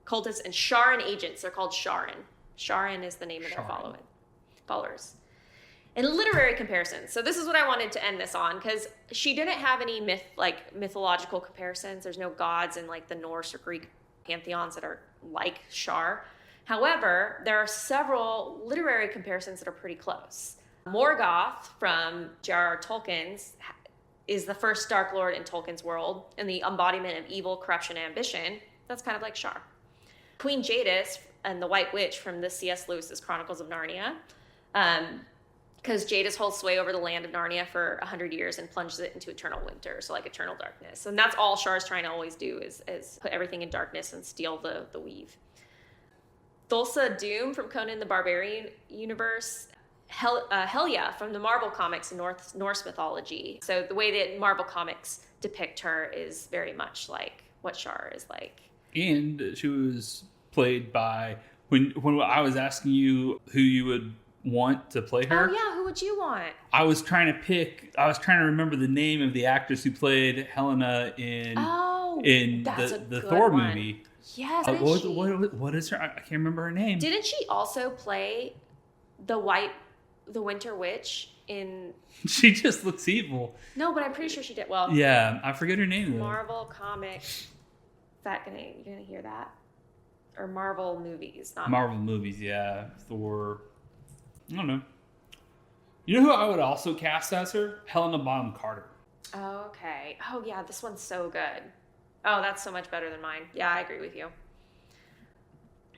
Cultists and Sharan agents, they're called Sharan. Sharan is the name of their followers. And literary comparisons. So this is what I wanted to end this on, because she didn't have any mythological comparisons. There's no gods in the Norse or Greek pantheons that are like Shar. However, there are several literary comparisons that are pretty close. Morgoth from J.R.R. Tolkien's is the first Dark Lord in Tolkien's world and the embodiment of evil, corruption, and ambition. That's kind of like Shar. Queen Jadis and the White Witch from the C.S. Lewis's Chronicles of Narnia, because Jadis holds sway over the land of Narnia for 100 years and plunges it into eternal winter, so eternal darkness. And that's all Shar's trying to always do is put everything in darkness and steal the weave. Thulsa Doom from Conan the Barbarian universe. Helia from the Marvel comics and Norse mythology. So the way that Marvel comics depict her is very much like what Shar is like. And she was played by, when I was asking you who you would want to play her. Oh yeah, who would you want? I was trying to remember the name of the actress who played Helena in the Thor movie. Yes. What is her? I can't remember her name. Didn't she also play the Winter Witch in... She just looks evil. No, but I'm pretty sure she did. Well, yeah, I forget her name though. Marvel comic. You're gonna hear that? Or Marvel movies, not Marvel movies, yeah. Thor. I don't know. You know who I would also cast as her? Helena Bonham Carter. Oh, okay. Oh yeah, this one's so good. Oh, that's so much better than mine. Yeah, I agree with you.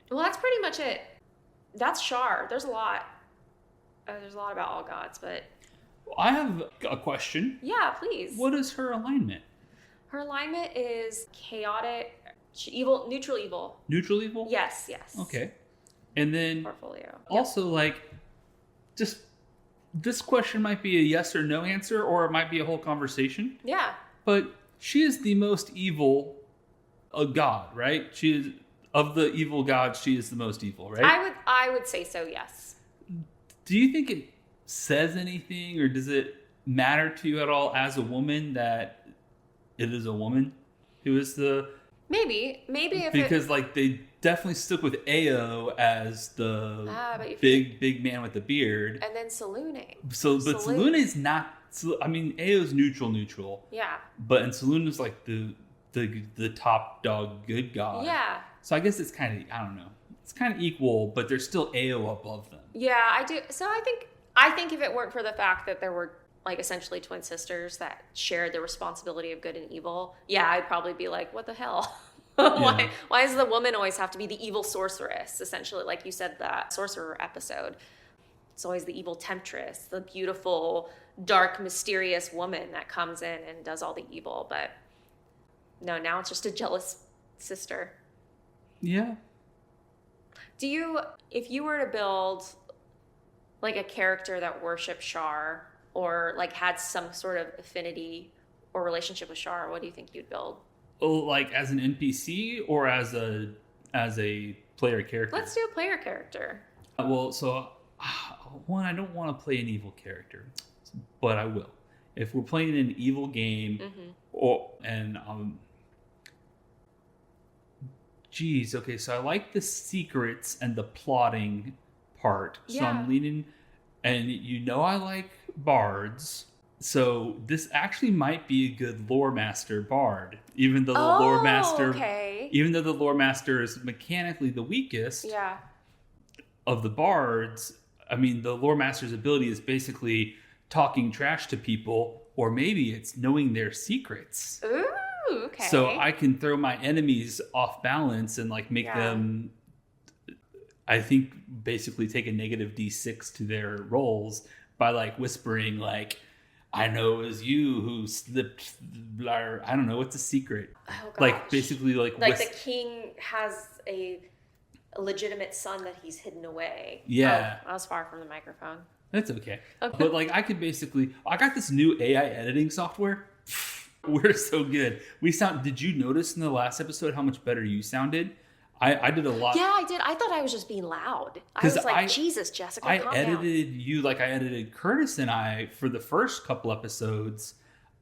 Well, that's pretty much it. That's Shar. There's a lot. There's a lot about all gods, but... Well, I have a question. Yeah, please. What is her alignment? Her alignment is chaotic, evil, neutral evil. Neutral evil? Yes. Okay. And then portfolio. Also, just this question might be a yes or no answer, or it might be a whole conversation. Yeah. But she is the most evil god, right? She is, of the evil gods, she is the most evil, right? I would say so, yes. Do you think it says anything, or does it matter to you at all as a woman that it is a woman who is the... Maybe if because they definitely stuck with Ao as the big man with the beard, and then Selûne. But Selûne is not. I mean, Ao's neutral. Yeah. But and Selûne is the top dog good god. Yeah. So I guess it's kind of, I don't know. It's kind of equal, but there's still Ao above them. Yeah, I do. So I think if it weren't for the fact that there were essentially twin sisters that shared the responsibility of good and evil, yeah, I'd probably be like, what the hell? Why does the woman always have to be the evil sorceress, essentially, like you said, that sorcerer episode? It's always the evil temptress, the beautiful, dark, mysterious woman that comes in and does all the evil. But no, now it's just a jealous sister. Yeah. If you were to build like a character that worshipped Shar or like had some sort of affinity or relationship with Shar, what do you think you'd build? Oh, like as an NPC or as a player character? Let's do a player character. Well, so one, I don't want to play an evil character, but I will. If we're playing an evil game, geez, okay, so I like the secrets and the plotting part. So Yeah. I'm leaning, and I like bards. So this actually might be a good lore master bard, even though the lore master is mechanically the weakest of the bards. I mean, the lore master's ability is basically talking trash to people, or maybe it's knowing their secrets. Ooh, okay. So I can throw my enemies off balance and like make them, I think, basically take a negative D6 to their rolls by like whispering like, I know it was you who slipped, I don't know, what's a secret? Oh, gosh. Like basically like the king has a legitimate son that he's hidden away. Yeah. Oh, I was far from the microphone. That's okay. But like I got this new AI editing software. We're so good. Did you notice in the last episode how much better you sounded? I did a lot. Yeah, I did. I thought I was just being loud. I was like, Jesus, Jessica, calm down. I edited you like I edited Curtis and I for the first couple episodes.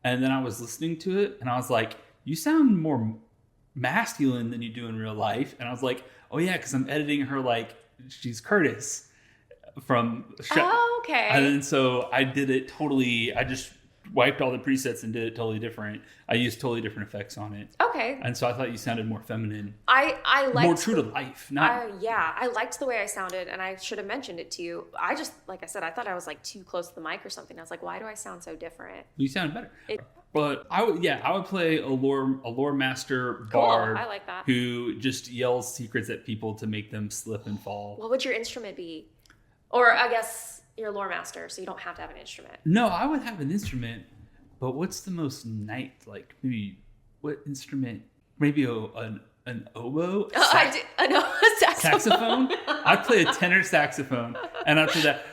And then I was listening to it and I was like, you sound more masculine than you do in real life. And I was like, oh yeah, because I'm editing her like she's Curtis from Oh, okay. And then so I did it totally, I just wiped all the presets and did it totally different. I used totally different effects on it. Okay. And so I thought you sounded more feminine. I liked more true to life. I liked the way I sounded, and I should have mentioned it to you. I just, like I said, I thought I was like too close to the mic or something. I was like, why do I sound so different? You sounded better. But I would play a lore master bard. I like that. Who just yells secrets at people to make them slip and fall. What would your instrument be? Or I guess you're a lore master, so you don't have to have an instrument. No, I would have an instrument, but what's the most like maybe what instrument? Maybe an oboe? Saxophone? I'd play a tenor saxophone, and after that,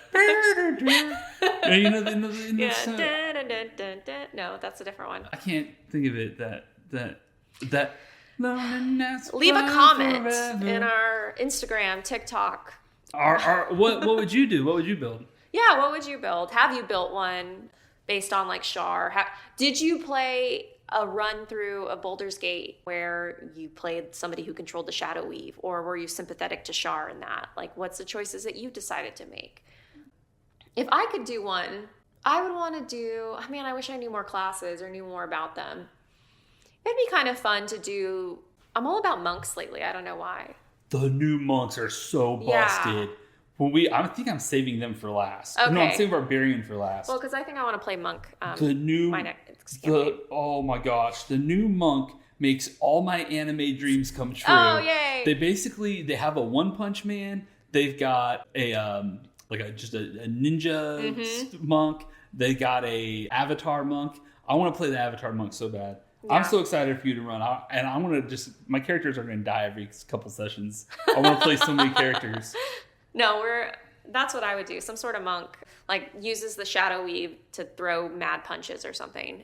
No, that's a different one. I can't think of it. That loneliness. Leave a comment in our Instagram, TikTok. What would you do? What would you build? Yeah, what would you build? Have you built one based on like Shar? Did you play a run through of Baldur's Gate where you played somebody who controlled the shadow weave, or were you sympathetic to Shar in that? Like, what's the choices that you decided to make? If I could do one, I would want to do, I wish I knew more classes or knew more about them. It'd be kind of fun to do. I'm all about monks lately. I don't know why. The new monks are so busted. Yeah. I think I'm saving them for last. Okay. No, I'm saving Barbarian for last. Well, because I think I want to play monk. Oh my gosh, the new monk makes all my anime dreams come true. Oh yay! They have a One Punch Man. They've got a just a ninja monk. They got a Avatar monk. I want to play the Avatar monk so bad. Yeah. I'm so excited for you to run. I want to my characters are going to die every couple sessions. I want to play so many characters. No, that's what I would do. Some sort of monk, like uses the shadow weave to throw mad punches or something.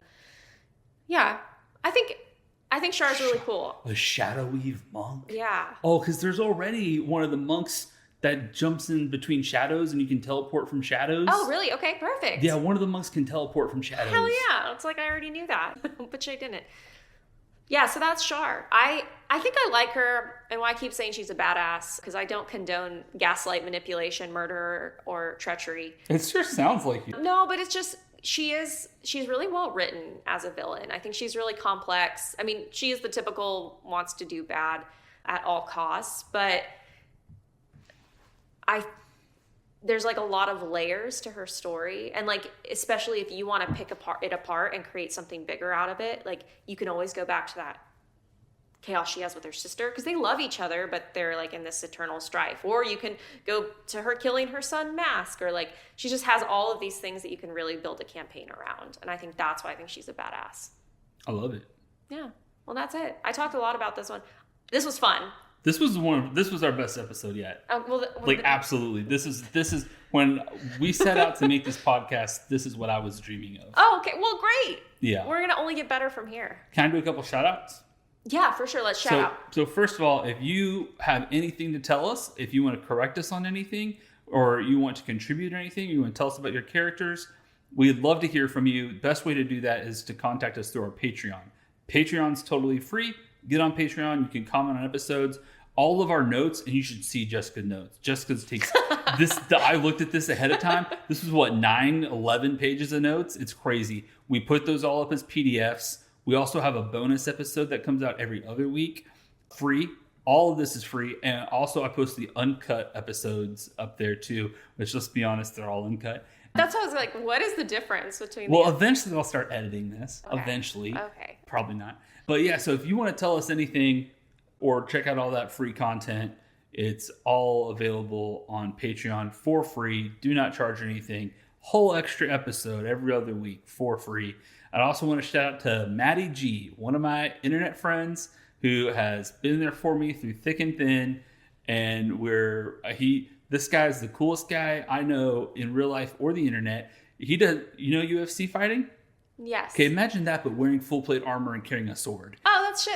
Yeah, I think Shar's really cool. A shadow weave monk? Yeah. Oh, because there's already one of the monks that jumps in between shadows and you can teleport from shadows. Oh, really? Okay, perfect. Yeah, one of the monks can teleport from shadows. Hell yeah. It's like I already knew that, but I didn't. Yeah, so that's Shar. I think I like her, and why I keep saying she's a badass, because I don't condone gaslight, manipulation, murder, or treachery. It sure sounds like you. No, but it's just, she's really well written as a villain. I think she's really complex. She is the typical wants to do bad at all costs, but there's like a lot of layers to her story, and like especially if you want to pick it apart and create something bigger out of it, like you can always go back to that chaos she has with her sister, because they love each other, but they're like in this eternal strife. Or you can go to her killing her son Mask, or like she just has all of these things that you can really build a campaign around. And I think that's why I think she's a badass. I love it. Yeah. Well, that's it. I talked a lot about this one. This was fun. This was our best episode yet. Absolutely. This is when we set out to make this podcast. This is what I was dreaming of. Oh, okay. Well, great. Yeah. We're gonna only get better from here. Can I do a couple shout outs? Yeah, for sure. Let's shout out. So first of all, if you have anything to tell us, if you want to correct us on anything, or you want to contribute or anything, you want to tell us about your characters, we'd love to hear from you. Best way to do that is to contact us through our Patreon. Patreon's totally free. Get on Patreon. You can comment on episodes. All of our notes, and you should see Jessica's notes. Jessica's takes this. I looked at this ahead of time. This was 11 pages of notes. It's crazy. We put those all up as PDFs. We also have a bonus episode that comes out every other week, free. All of this is free. And also I post the uncut episodes up there too, which, let's be honest, they're all uncut. That's why I was like, what is the difference between eventually I'll start editing this. Okay. Eventually. Okay. Probably not. But yeah, so if you want to tell us anything or check out all that free content, it's all available on Patreon for free. Do not charge anything. Whole extra episode every other week for free. I also want to shout out to Maddie G, one of my internet friends who has been there for me through thick and thin. And this guy is the coolest guy I know in real life or the internet. He does, UFC fighting? Yes. Okay, imagine that, but wearing full plate armor and carrying a sword. Oh, that's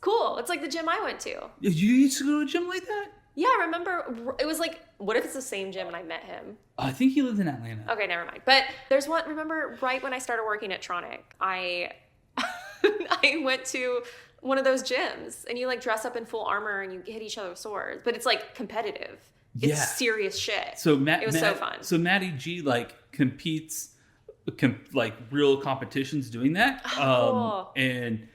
cool. It's like the gym I went to. You used to go to a gym like that? Yeah, I remember. It was like, what if it's the same gym and I met him? I think he lives in Atlanta. Okay, never mind. But there's one, remember right when I started working at Tronic, I went to one of those gyms, and you like dress up in full armor and you hit each other with swords, but it's like competitive. It's serious shit. So it was so fun. So Maddie G like competes, like real competitions doing that. And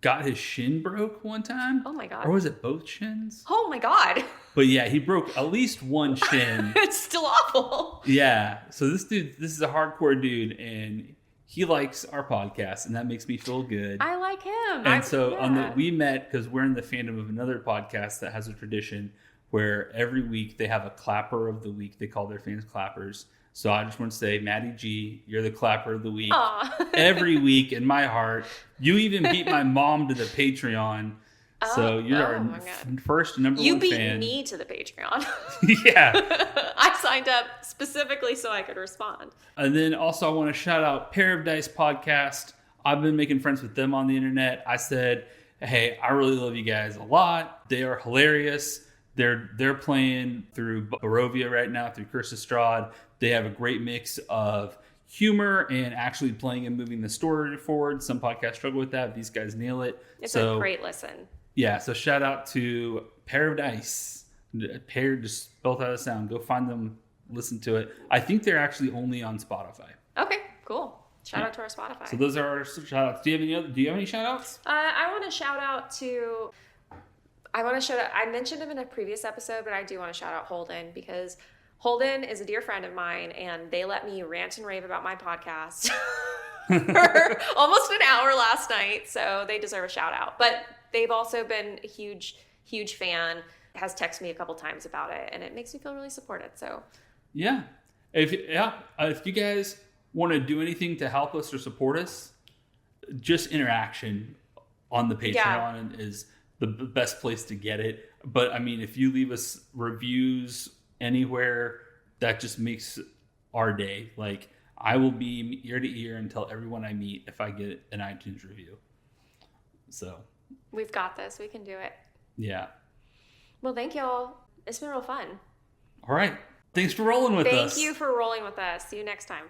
got his shin broke one time. Oh my God. Or was it both shins? Oh my God. But yeah, he broke at least one shin. It's still awful. Yeah. So this is a hardcore dude, and he likes our podcast, and that makes me feel good. I like him. And we met because we're in the fandom of another podcast that has a tradition where every week they have a clapper of the week. They call their fans clappers. So I just want to say, Maddie G, you're the clapper of the week. Every week in my heart. You even beat my mom to the Patreon. So you're our first number one fan. You beat me to the Patreon. Yeah. I signed up specifically so I could respond. And then also I want to shout out Pair of Dice Podcast. I've been making friends with them on the internet. I said, hey, I really love you guys a lot. They are hilarious. They're playing through Barovia right now, through Curse of Strahd. They have a great mix of humor and actually playing and moving the story forward. Some podcasts struggle with that. These guys nail it. It's a great listen. Yeah, so shout out to Pair of Dice. Pair just spelled out of sound. Go find them, listen to it. I think they're actually only on Spotify. Okay, cool. Shout out to our Spotify. So those are our shout outs. Do you have any shout outs? I want to shout out I mentioned him in a previous episode, but I do want to shout out Holden, because Holden is a dear friend of mine, and they let me rant and rave about my podcast for almost an hour last night. So they deserve a shout out. But they've also been a huge, huge fan, has texted me a couple times about it, and it makes me feel really supported. So yeah. If you guys want to do anything to help us or support us, just interaction on the Patreon is the best place to get it. But I mean, if you leave us reviews anywhere, that just makes our day. Like, I will be ear to ear and tell everyone I meet if I get an iTunes review. So we've got this. We can do it. Yeah. Well, thank y'all. It's been real fun. All right. Thanks for rolling with us. Thank you for rolling with us. See you next time.